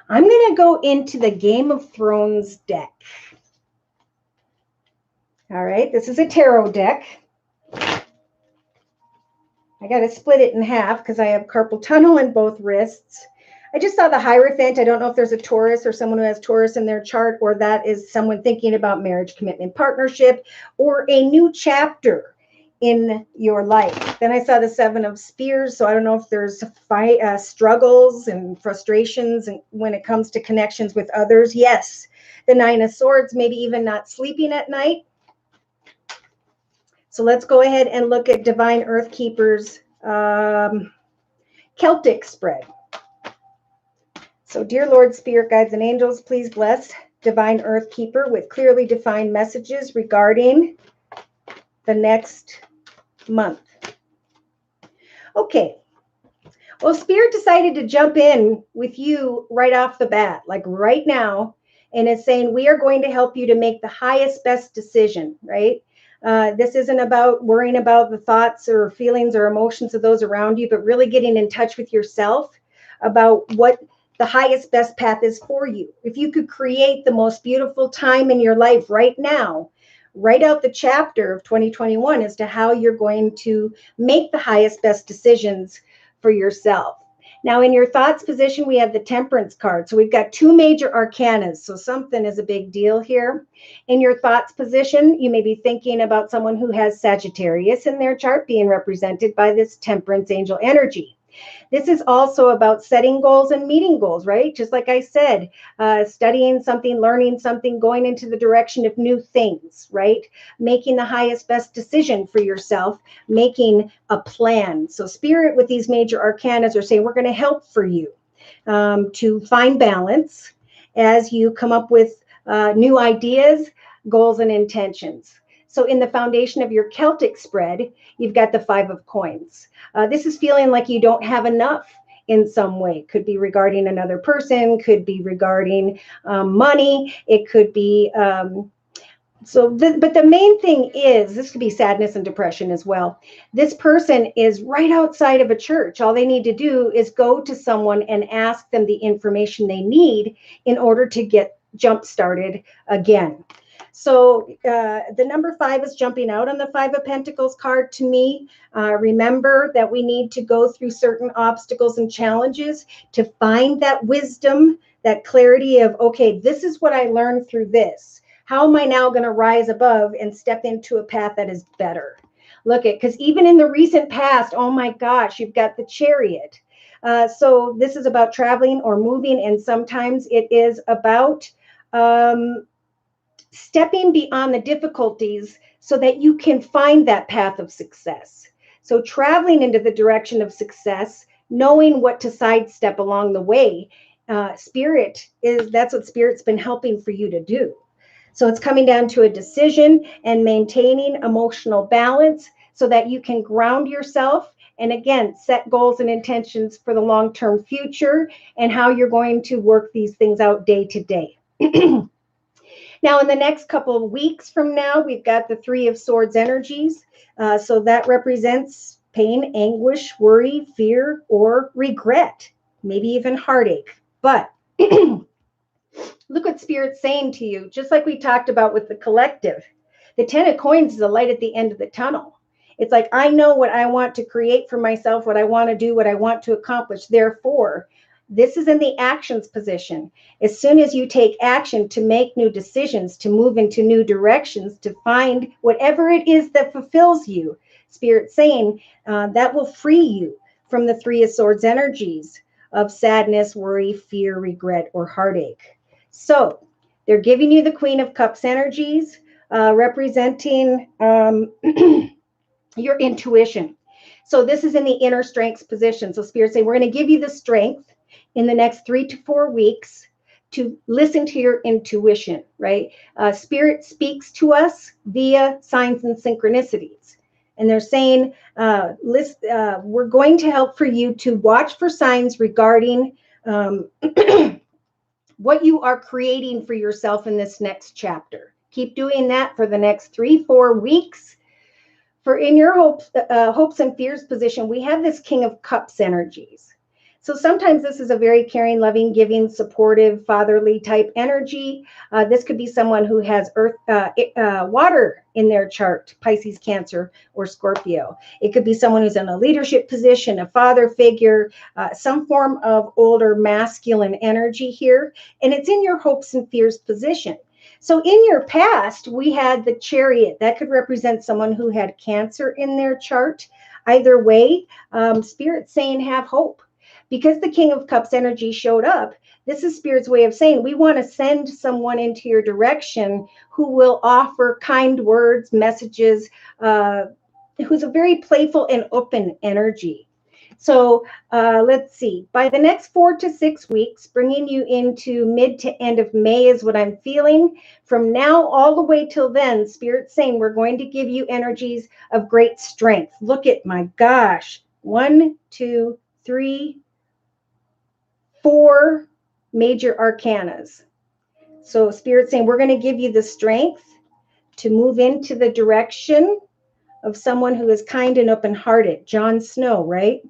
I'm going to go into the Game of Thrones deck. All right, this is a tarot deck. I got to split it in half because I have carpal tunnel in both wrists. I just saw the Hierophant. I don't know if there's a Taurus or someone who has Taurus in their chart, or that is someone thinking about marriage, commitment, partnership, or a new chapter in your life. Then I saw the Seven of Spears. So I don't know if there's struggles and frustrations when it comes to connections with others. Yes, the Nine of Swords, maybe even not sleeping at night. So let's go ahead and look at Divine Earth Keeper's Celtic spread. So dear Lord, Spirit, Guides, and Angels, please bless Divine Earth Keeper with clearly defined messages regarding the next month. Okay. Well, Spirit decided to jump in with you right off the bat, like right now, and is saying, we are going to help you to make the highest, best decision, right? This isn't about worrying about the thoughts or feelings or emotions of those around you, but really getting in touch with yourself about what the highest, best path is for you. If you could create the most beautiful time in your life right now, write out the chapter of 2021 as to how you're going to make the highest, best decisions for yourself. Now, in your thoughts position, we have the Temperance card. So we've got two major arcanas. So something is a big deal here. In your thoughts position, you may be thinking about someone who has Sagittarius in their chart being represented by this Temperance angel energy. This is also about setting goals and meeting goals, right? Just like I said, studying something, learning something, going into the direction of new things, right? Making the highest, best decision for yourself, making a plan. So Spirit with these major arcanas are saying, we're going to help for you to find balance as you come up with new ideas, goals, and intentions. So in the foundation of your Celtic spread, you've got the 5 of coins. This is feeling like you don't have enough in some way. Could be regarding another person, could be regarding money. It could be, but the main thing is, this could be sadness and depression as well. This person is right outside of a church. All they need to do is go to someone and ask them the information they need in order to get jump started again. So the number 5 is jumping out on the 5 of Pentacles card to me. Remember that we need to go through certain obstacles and challenges to find that wisdom, that clarity of, okay, this is what I learned through this. How am I now going to rise above and step into a path that is better? Look at, because even in the recent past, oh my gosh, you've got the Chariot. So this is about traveling or moving, and sometimes it is about stepping beyond the difficulties so that you can find that path of success. So traveling into the direction of success, knowing what to sidestep along the way, that's what Spirit's been helping for you to do. So it's coming down to a decision and maintaining emotional balance so that you can ground yourself and again, set goals and intentions for the long-term future and how you're going to work these things out day to day. Now, in the next couple of weeks from now, we've got the 3 of Swords energies. So that represents pain, anguish, worry, fear, or regret, maybe even heartache. But look what Spirit's saying to you, just like we talked about with the collective. The 10 of coins is a light at the end of the tunnel. It's like, I know what I want to create for myself, what I want to do, what I want to accomplish. Therefore, this is in the actions position. As soon as you take action to make new decisions, to move into new directions, to find whatever it is that fulfills you, Spirit's saying that will free you from the 3 of Swords energies of sadness, worry, fear, regret, or heartache. So they're giving you the Queen of Cups energies, representing your intuition. So this is in the inner strengths position. So Spirit say, we're going to give you the strength in the next 3 to 4 weeks to listen to your intuition, right? Spirit speaks to us via signs and synchronicities. And they're saying, we're going to help for you to watch for signs regarding what you are creating for yourself in this next chapter. Keep doing that for the next 3-4 weeks. For in your hopes and fears position, we have this King of Cups energies. So sometimes this is a very caring, loving, giving, supportive, fatherly type energy. This could be someone who has water in their chart, Pisces, Cancer, or Scorpio. It could be someone who's in a leadership position, a father figure, some form of older masculine energy here. And it's in your hopes and fears position. So in your past, we had the Chariot. That could represent someone who had Cancer in their chart. Either way, Spirit's saying have hope. Because the King of Cups energy showed up, this is Spirit's way of saying we want to send someone into your direction who will offer kind words, messages, who's a very playful and open energy. So let's see, by the next 4 to 6 weeks, bringing you into mid to end of May is what I'm feeling. From now all the way till then, Spirit's saying we're going to give you energies of great strength. Look at, my gosh, 1, 2, 3, 4 major arcanas. So Spirit's saying, we're going to give you the strength to move into the direction of someone who is kind and open-hearted. Jon Snow, right?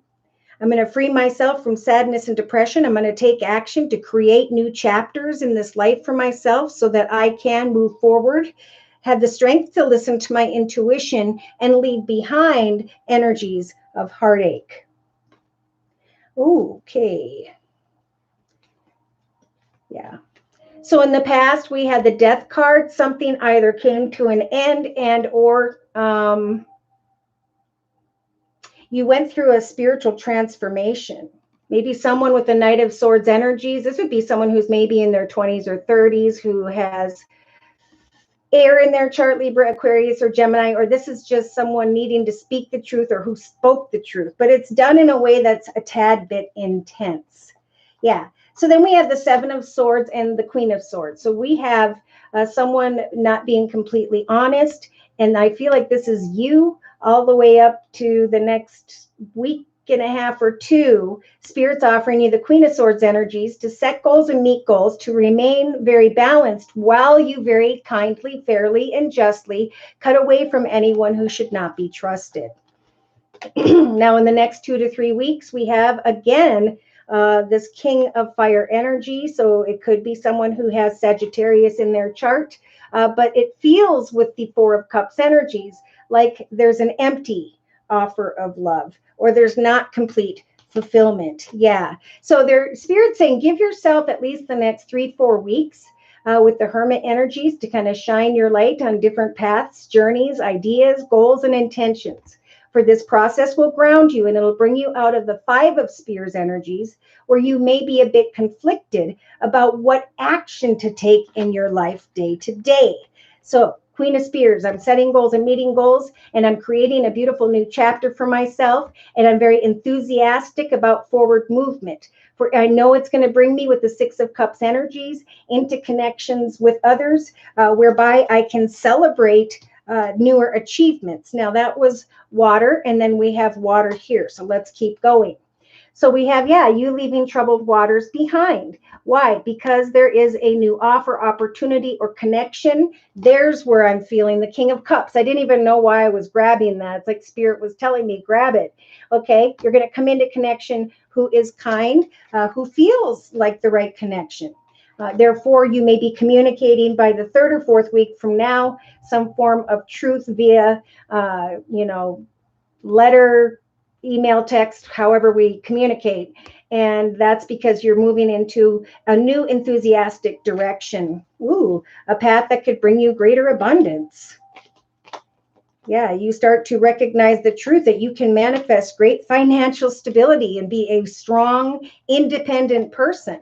I'm going to free myself from sadness and depression. I'm going to take action to create new chapters in this life for myself so that I can move forward, have the strength to listen to my intuition, and leave behind energies of heartache. Okay. Yeah. So in the past, we had the death card. Something either came to an end and or you went through a spiritual transformation. Maybe someone with the Knight of Swords energies. This would be someone who's maybe in their 20s or 30s who has air in their chart, Libra, Aquarius, or Gemini, or this is just someone needing to speak the truth or who spoke the truth, but it's done in a way that's a tad bit intense. Yeah. So then we have the Seven of Swords and the Queen of Swords. So we have someone not being completely honest. And I feel like this is you all the way up to the next week and a half or two. Spirit's offering you the Queen of Swords energies to set goals and meet goals, to remain very balanced while you very kindly, fairly, and justly cut away from anyone who should not be trusted. Now, in the next 2 to 3 weeks, we have again this King of Fire energy. So it could be someone who has Sagittarius in their chart, but it feels with the Four of Cups energies like there's an empty offer of love, or there's not complete fulfillment. Yeah. So their Spirit saying, give yourself at least the next 3-4 weeks with the Hermit energies to kind of shine your light on different paths, journeys, ideas, goals, and intentions. For this process will ground you, and it'll bring you out of the Five of Spears energies, where you may be a bit conflicted about what action to take in your life day to day. So Queen of Spears, I'm setting goals and meeting goals, and I'm creating a beautiful new chapter for myself, and I'm very enthusiastic about forward movement. For I know it's going to bring me with the Six of Cups energies into connections with others, whereby I can celebrate newer achievements. Now that was water, and then we have water here. So let's keep going. So we have, you leaving troubled waters behind. Why? Because there is a new offer, opportunity, or connection. There's where I'm feeling the King of Cups. I didn't even know why I was grabbing that. It's like Spirit was telling me, grab it. Okay, you're going to come into connection who is kind, who feels like the right connection. Therefore, you may be communicating by the 3rd or 4th week from now some form of truth via, letter, email, text, however we communicate. And that's because you're moving into a new enthusiastic direction. Ooh, a path that could bring you greater abundance. Yeah, you start to recognize the truth that you can manifest great financial stability and be a strong, independent person.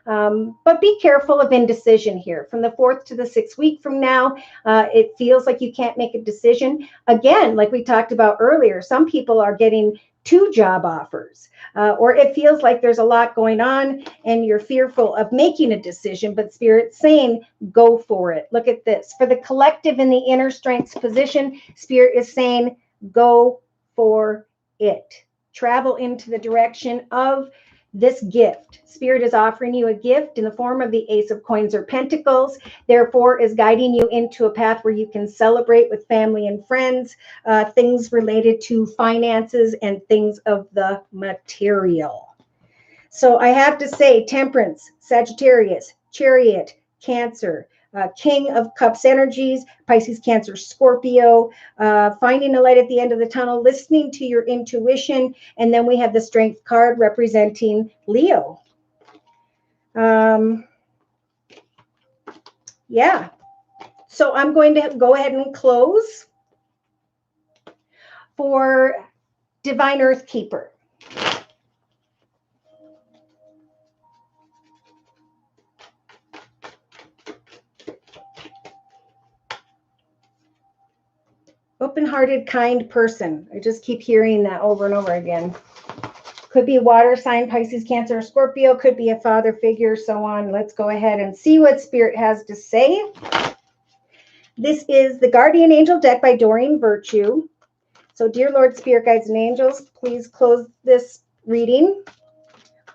But be careful of indecision here. From the 4th to the 6th week from now, it feels like you can't make a decision. Again, like we talked about earlier, some people are getting 2 job offers, or it feels like there's a lot going on and you're fearful of making a decision, but Spirit's saying, go for it. Look at this. For the collective in the inner strengths position, Spirit is saying, go for it. Travel into the direction of this gift. Spirit is offering you a gift in the form of the Ace of Coins or Pentacles, therefore is guiding you into a path where you can celebrate with family and friends, things related to finances and things of the material. So I have to say, Temperance, Sagittarius, Chariot, Cancer, King of Cups energies, Pisces, Cancer, Scorpio, finding a light at the end of the tunnel, listening to your intuition. And then we have the Strength card representing Leo. Yeah. So I'm going to go ahead and close for Divine Earth Keeper. Open-hearted, kind person. I just keep hearing that over and over again. Could be a water sign, Pisces, Cancer, Scorpio. Could be a father figure, so on. Let's go ahead and see what Spirit has to say. This is the Guardian Angel deck by Doreen Virtue. So, dear Lord, Spirit, Guides, and Angels, please close this reading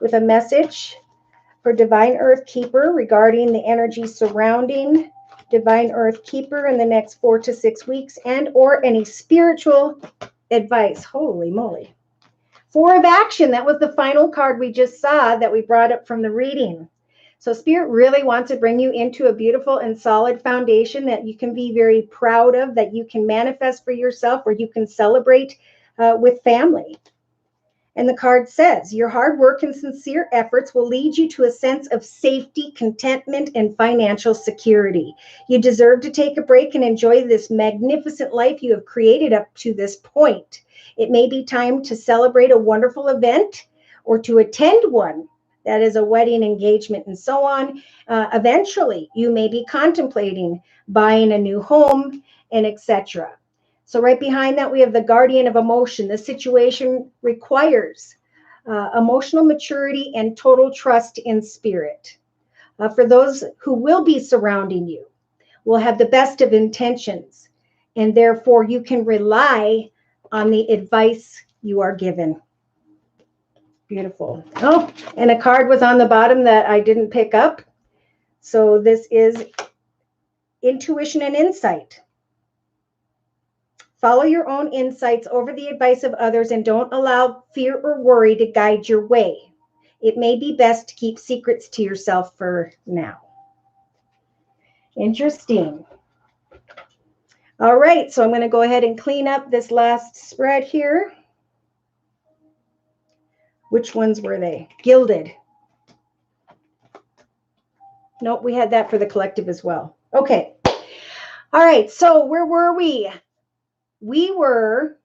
with a message for Divine Earth Keeper regarding the energy surrounding Divine Earth Keeper in the next 4 to 6 weeks, and or any spiritual advice. Holy moly. 4 of Action. That was the final card we just saw that we brought up from the reading. So Spirit really wants to bring you into a beautiful and solid foundation that you can be very proud of, that you can manifest for yourself, or you can celebrate with family. And the card says, your hard work and sincere efforts will lead you to a sense of safety, contentment, and financial security. You deserve to take a break and enjoy this magnificent life you have created up to this point. It may be time to celebrate a wonderful event or to attend one. That is a wedding, engagement, and so on. Eventually, you may be contemplating buying a new home and etc. So right behind that, we have the guardian of emotion. This situation requires emotional maturity and total trust in spirit. For those who will be surrounding you, will have the best of intentions, and therefore you can rely on the advice you are given. Beautiful. Oh, and a card was on the bottom that I didn't pick up. So this is intuition and insight. Follow your own insights over the advice of others and don't allow fear or worry to guide your way. It may be best to keep secrets to yourself for now. Interesting. All right, so I'm going to go ahead and clean up this last spread here. Which ones were they? Gilded. Nope, we had that for the collective as well. Okay. All right, so where were we? We were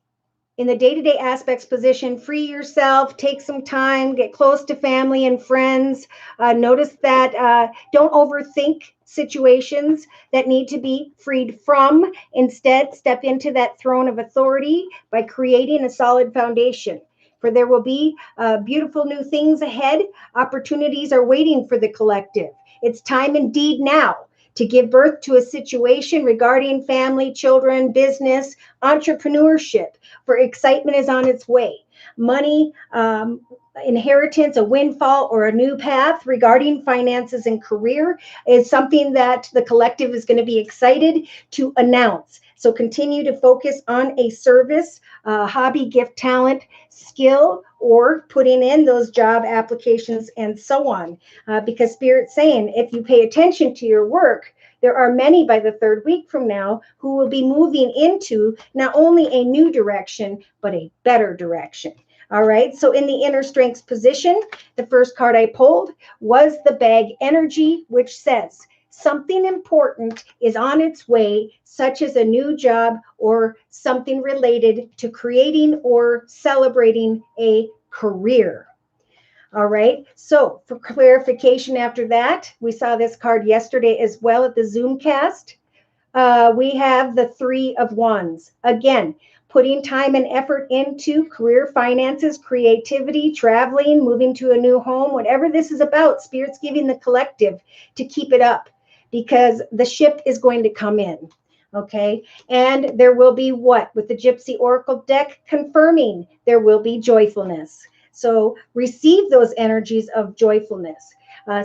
in the day-to-day aspects position. Free yourself, take some time, get close to family and friends. Notice that don't overthink situations that need to be freed from. Instead, step into that throne of authority by creating a solid foundation. For there will be beautiful new things ahead. Opportunities are waiting for the collective. It's time indeed now to give birth to a situation regarding family, children, business, entrepreneurship, for excitement is on its way. Money, inheritance, a windfall, or a new path regarding finances and career is something that the collective is going to be excited to announce. So continue to focus on a service, hobby, gift, talent, skill, or putting in those job applications and so on. Because Spirit's saying, if you pay attention to your work, there are many by the 3rd week from now who will be moving into not only a new direction, but a better direction. All right. So in the inner strengths position, the first card I pulled was the bag energy, which says something important is on its way, such as a new job or something related to creating or celebrating a career. All right. So for clarification after that, we saw this card yesterday as well at the Zoomcast. We have the 3 of Wands. Again, putting time and effort into career, finances, creativity, traveling, moving to a new home, whatever this is about, Spirit's giving the collective to keep it up because the ship is going to come in. Okay. And there will be what? With the Gypsy Oracle deck confirming there will be joyfulness. So receive those energies of joyfulness.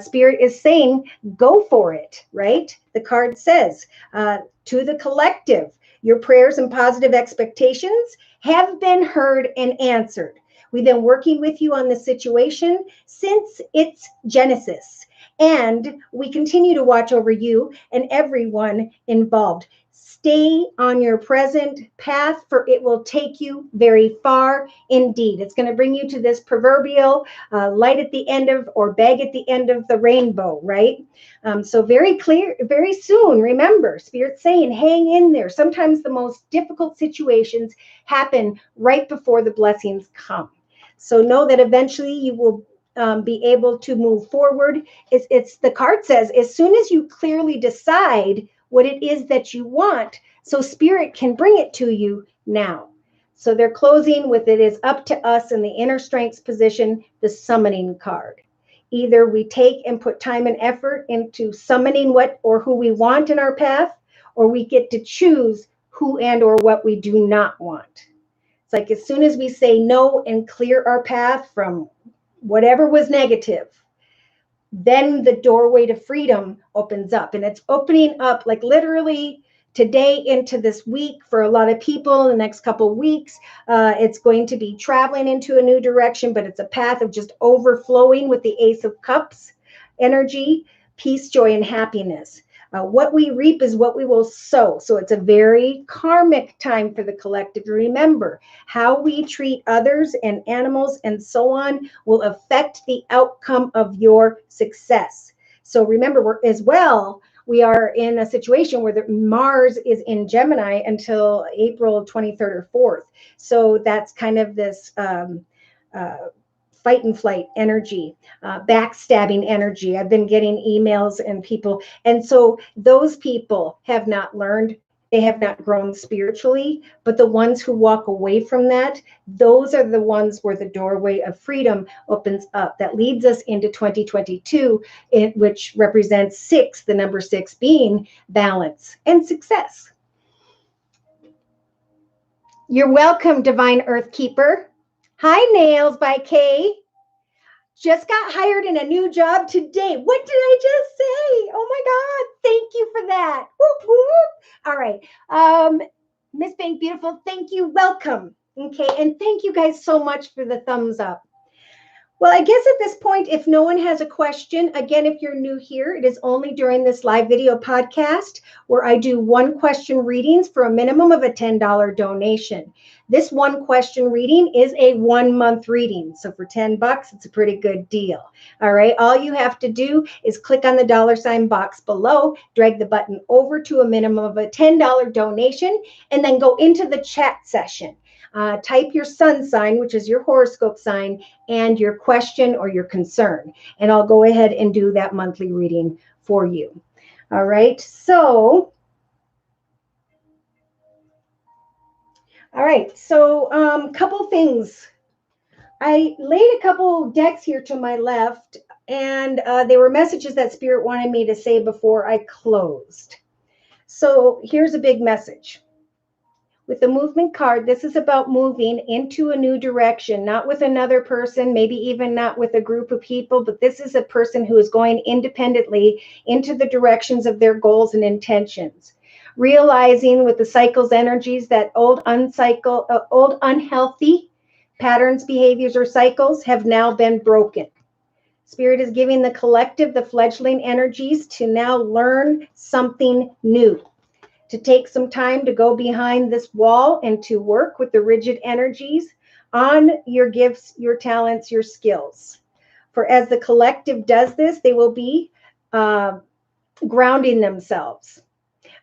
Spirit is saying, go for it, right? The card says, to the collective, your prayers and positive expectations have been heard and answered. We've been working with you on the situation since its genesis, and we continue to watch over you and everyone involved. Stay on your present path, for it will take you very far indeed. It's going to bring you to this proverbial light at the end of, or bag at the end of the rainbow, right? So very clear, very soon, remember, Spirit's saying, hang in there. Sometimes the most difficult situations happen right before the blessings come. So know that eventually you will be able to move forward. It's the card says, as soon as you clearly decide what it is that you want, so Spirit can bring it to you now. So they're closing with it is up to us in the inner strengths position, the summoning card. Either we take and put time and effort into summoning what or who we want in our path, or we get to choose who and or what we do not want. It's like as soon as we say no and clear our path from whatever was negative, then the doorway to freedom opens up. And it's opening up like literally today into this week for a lot of people. In the next couple of weeks, it's going to be traveling into a new direction, but it's a path of just overflowing with the Ace of Cups energy, peace, joy, and happiness. What we reap is what we will sow. So it's a very karmic time for the collective. Remember, how we treat others and animals and so on will affect the outcome of your success. So remember, we are in a situation where Mars is in Gemini until April 23rd or 4th. So that's kind of this fight and flight energy, backstabbing energy. I've been getting emails and people. And so those people have not learned, they have not grown spiritually, but the ones who walk away from that, those are the ones where the doorway of freedom opens up. That leads us into 2022, which represents 6, the number 6 being balance and success. You're welcome, Divine Earth Keeper. Hi, Nails by Kay. Just got hired in a new job today. What did I just say? Oh my God. Thank you for that. Whoop, whoop. All right. Miss Bank Beautiful, thank you. Welcome. Okay. And thank you guys so much for the thumbs up. Well, I guess at this point, if no one has a question, again, if you're new here, it is only during this live video podcast where I do 1 question readings for a minimum of a $10 donation. This 1 question reading is a 1-month reading. So for $10, it's a pretty good deal. All right. All you have to do is click on the $ box below, drag the button over to a minimum of a $10 donation, and then go into the chat session. Type your sun sign, which is your horoscope sign, and your question or your concern. And I'll go ahead and do that monthly reading for you. All right. So, couple things. I laid a couple decks here to my left, and they were messages that Spirit wanted me to say before I closed. So here's a big message. With the movement card, this is about moving into a new direction, not with another person, maybe even not with a group of people, but this is a person who is going independently into the directions of their goals and intentions. Realizing with the cycles energies that old unhealthy patterns, behaviors, or cycles have now been broken. Spirit is giving the collective, the fledgling energies to now learn something new, to take some time to go behind this wall and to work with the rigid energies on your gifts, your talents, your skills. For as the collective does this, they will be grounding themselves.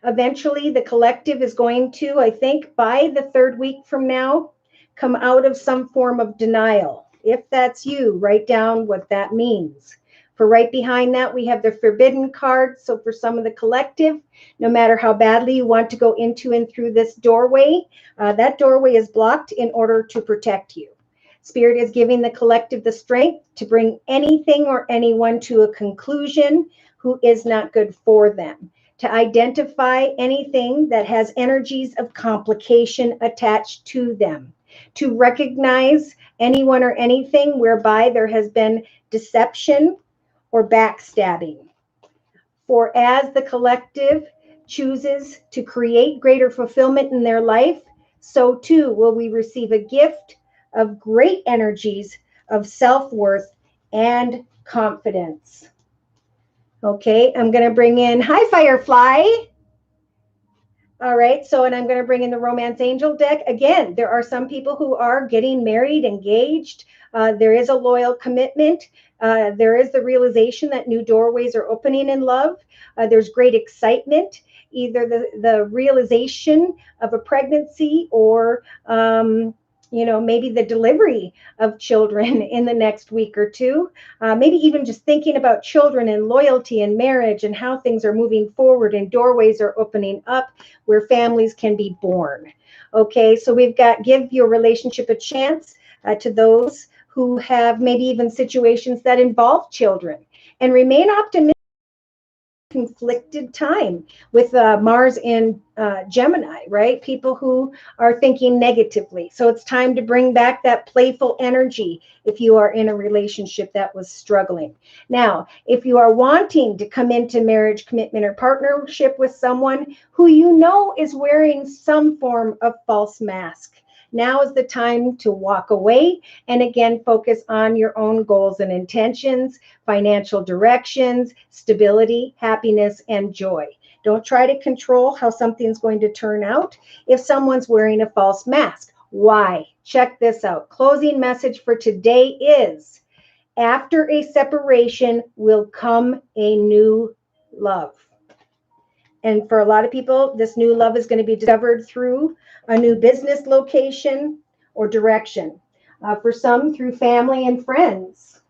Eventually, the collective is going to, I think, by the 3rd week from now, come out of some form of denial. If that's you, write down what that means. For right behind that, we have the forbidden card. So for some of the collective, no matter how badly you want to go into and through this doorway, that doorway is blocked in order to protect you. Spirit is giving the collective the strength to bring anything or anyone to a conclusion who is not good for them, to identify anything that has energies of complication attached to them, to recognize anyone or anything whereby there has been deception or backstabbing. For as the collective chooses to create greater fulfillment in their life, so too will we receive a gift of great energies of self-worth and confidence. Okay, I'm going to bring in, hi Firefly. All right, so, and I'm going to bring in the Romance Angel deck. Again, there are some people who are getting married, engaged. There is a loyal commitment. There is the realization that new doorways are opening in love. There's great excitement, either the realization of a pregnancy or, maybe the delivery of children in the next week or two. Maybe even just thinking about children and loyalty and marriage and how things are moving forward and doorways are opening up where families can be born. Okay, so we've got give your relationship a chance to those who have maybe even situations that involve children, and remain optimistic conflicted time with Mars in Gemini, right? People who are thinking negatively. So it's time to bring back that playful energy if you are in a relationship that was struggling. Now, if you are wanting to come into marriage, commitment, or partnership with someone who you know is wearing some form of false mask, now is the time to walk away and again focus on your own goals and intentions, financial directions, stability, happiness, and joy. Don't try to control how something's going to turn out if someone's wearing a false mask. Why? Check this out. Closing message for today is, after a separation will come a new love. And for a lot of people, this new love is going to be discovered through a new business location or direction. For some, through family and friends.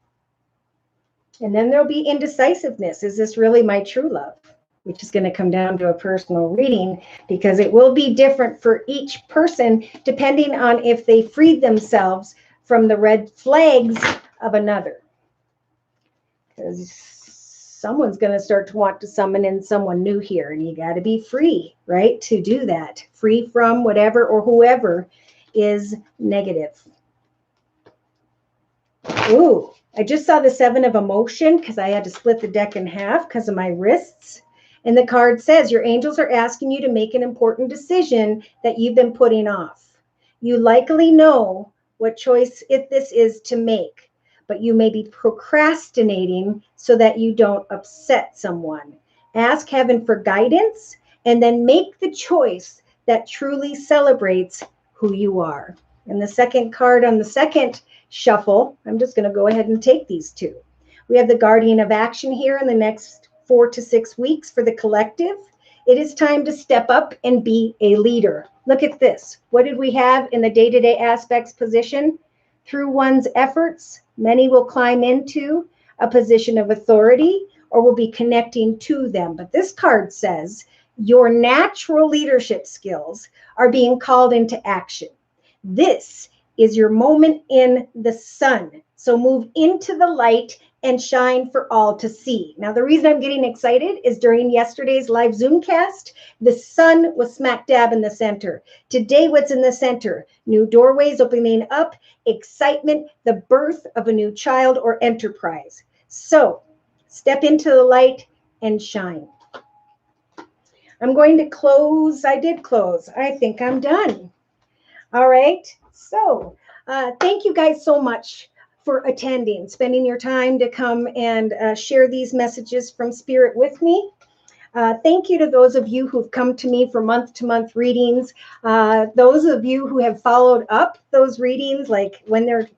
And then there'll be indecisiveness. Is this really my true love? Which is going to come down to a personal reading, because it will be different for each person depending on if they freed themselves from the red flags of another. Because someone's going to start to want to summon in someone new here, and you got to be free, right, to do that. Free from whatever or whoever is negative. Ooh, I just saw the 7 of emotion because I had to split the deck in half because of my wrists. And the card says your angels are asking you to make an important decision that you've been putting off. You likely know what choice this is to make, but you may be procrastinating so that you don't upset someone. Ask heaven for guidance and then make the choice that truly celebrates who you are. And the second card on the second shuffle, I'm just going to go ahead and take these two. We have the Guardian of Action here in the next 4 to 6 weeks for the collective. It is time to step up and be a leader. Look at this. What did we have in the day-to-day aspects position? Through one's efforts, many will climb into a position of authority or will be connecting to them. But this card says your natural leadership skills are being called into action. This is your moment in the sun. So move into the light and shine for all to see. Now, the reason I'm getting excited is during yesterday's live Zoomcast, the sun was smack dab in the center. Today, what's in the center? New doorways opening up, excitement, the birth of a new child or enterprise. So step into the light and shine. I'm going to close. I did close. I think I'm done. All right. So thank you guys so much for attending, spending your time to come and share these messages from Spirit with me. Thank you to those of you who've come to me for month-to-month readings. Those of you who have followed up those readings, like when their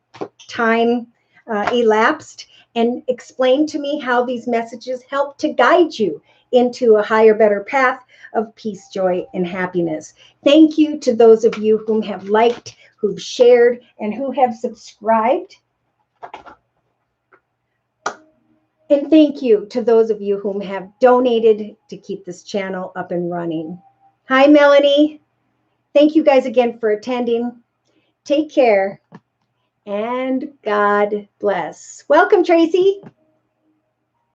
time elapsed, and explained to me how these messages help to guide you into a higher, better path of peace, joy, and happiness. Thank you to those of you whom have liked, who've shared, and who have subscribed. And thank you to those of you whom have donated to keep this channel up and running. Hi, Melanie. Thank you guys again for attending. Take care and God bless. Welcome, Tracy.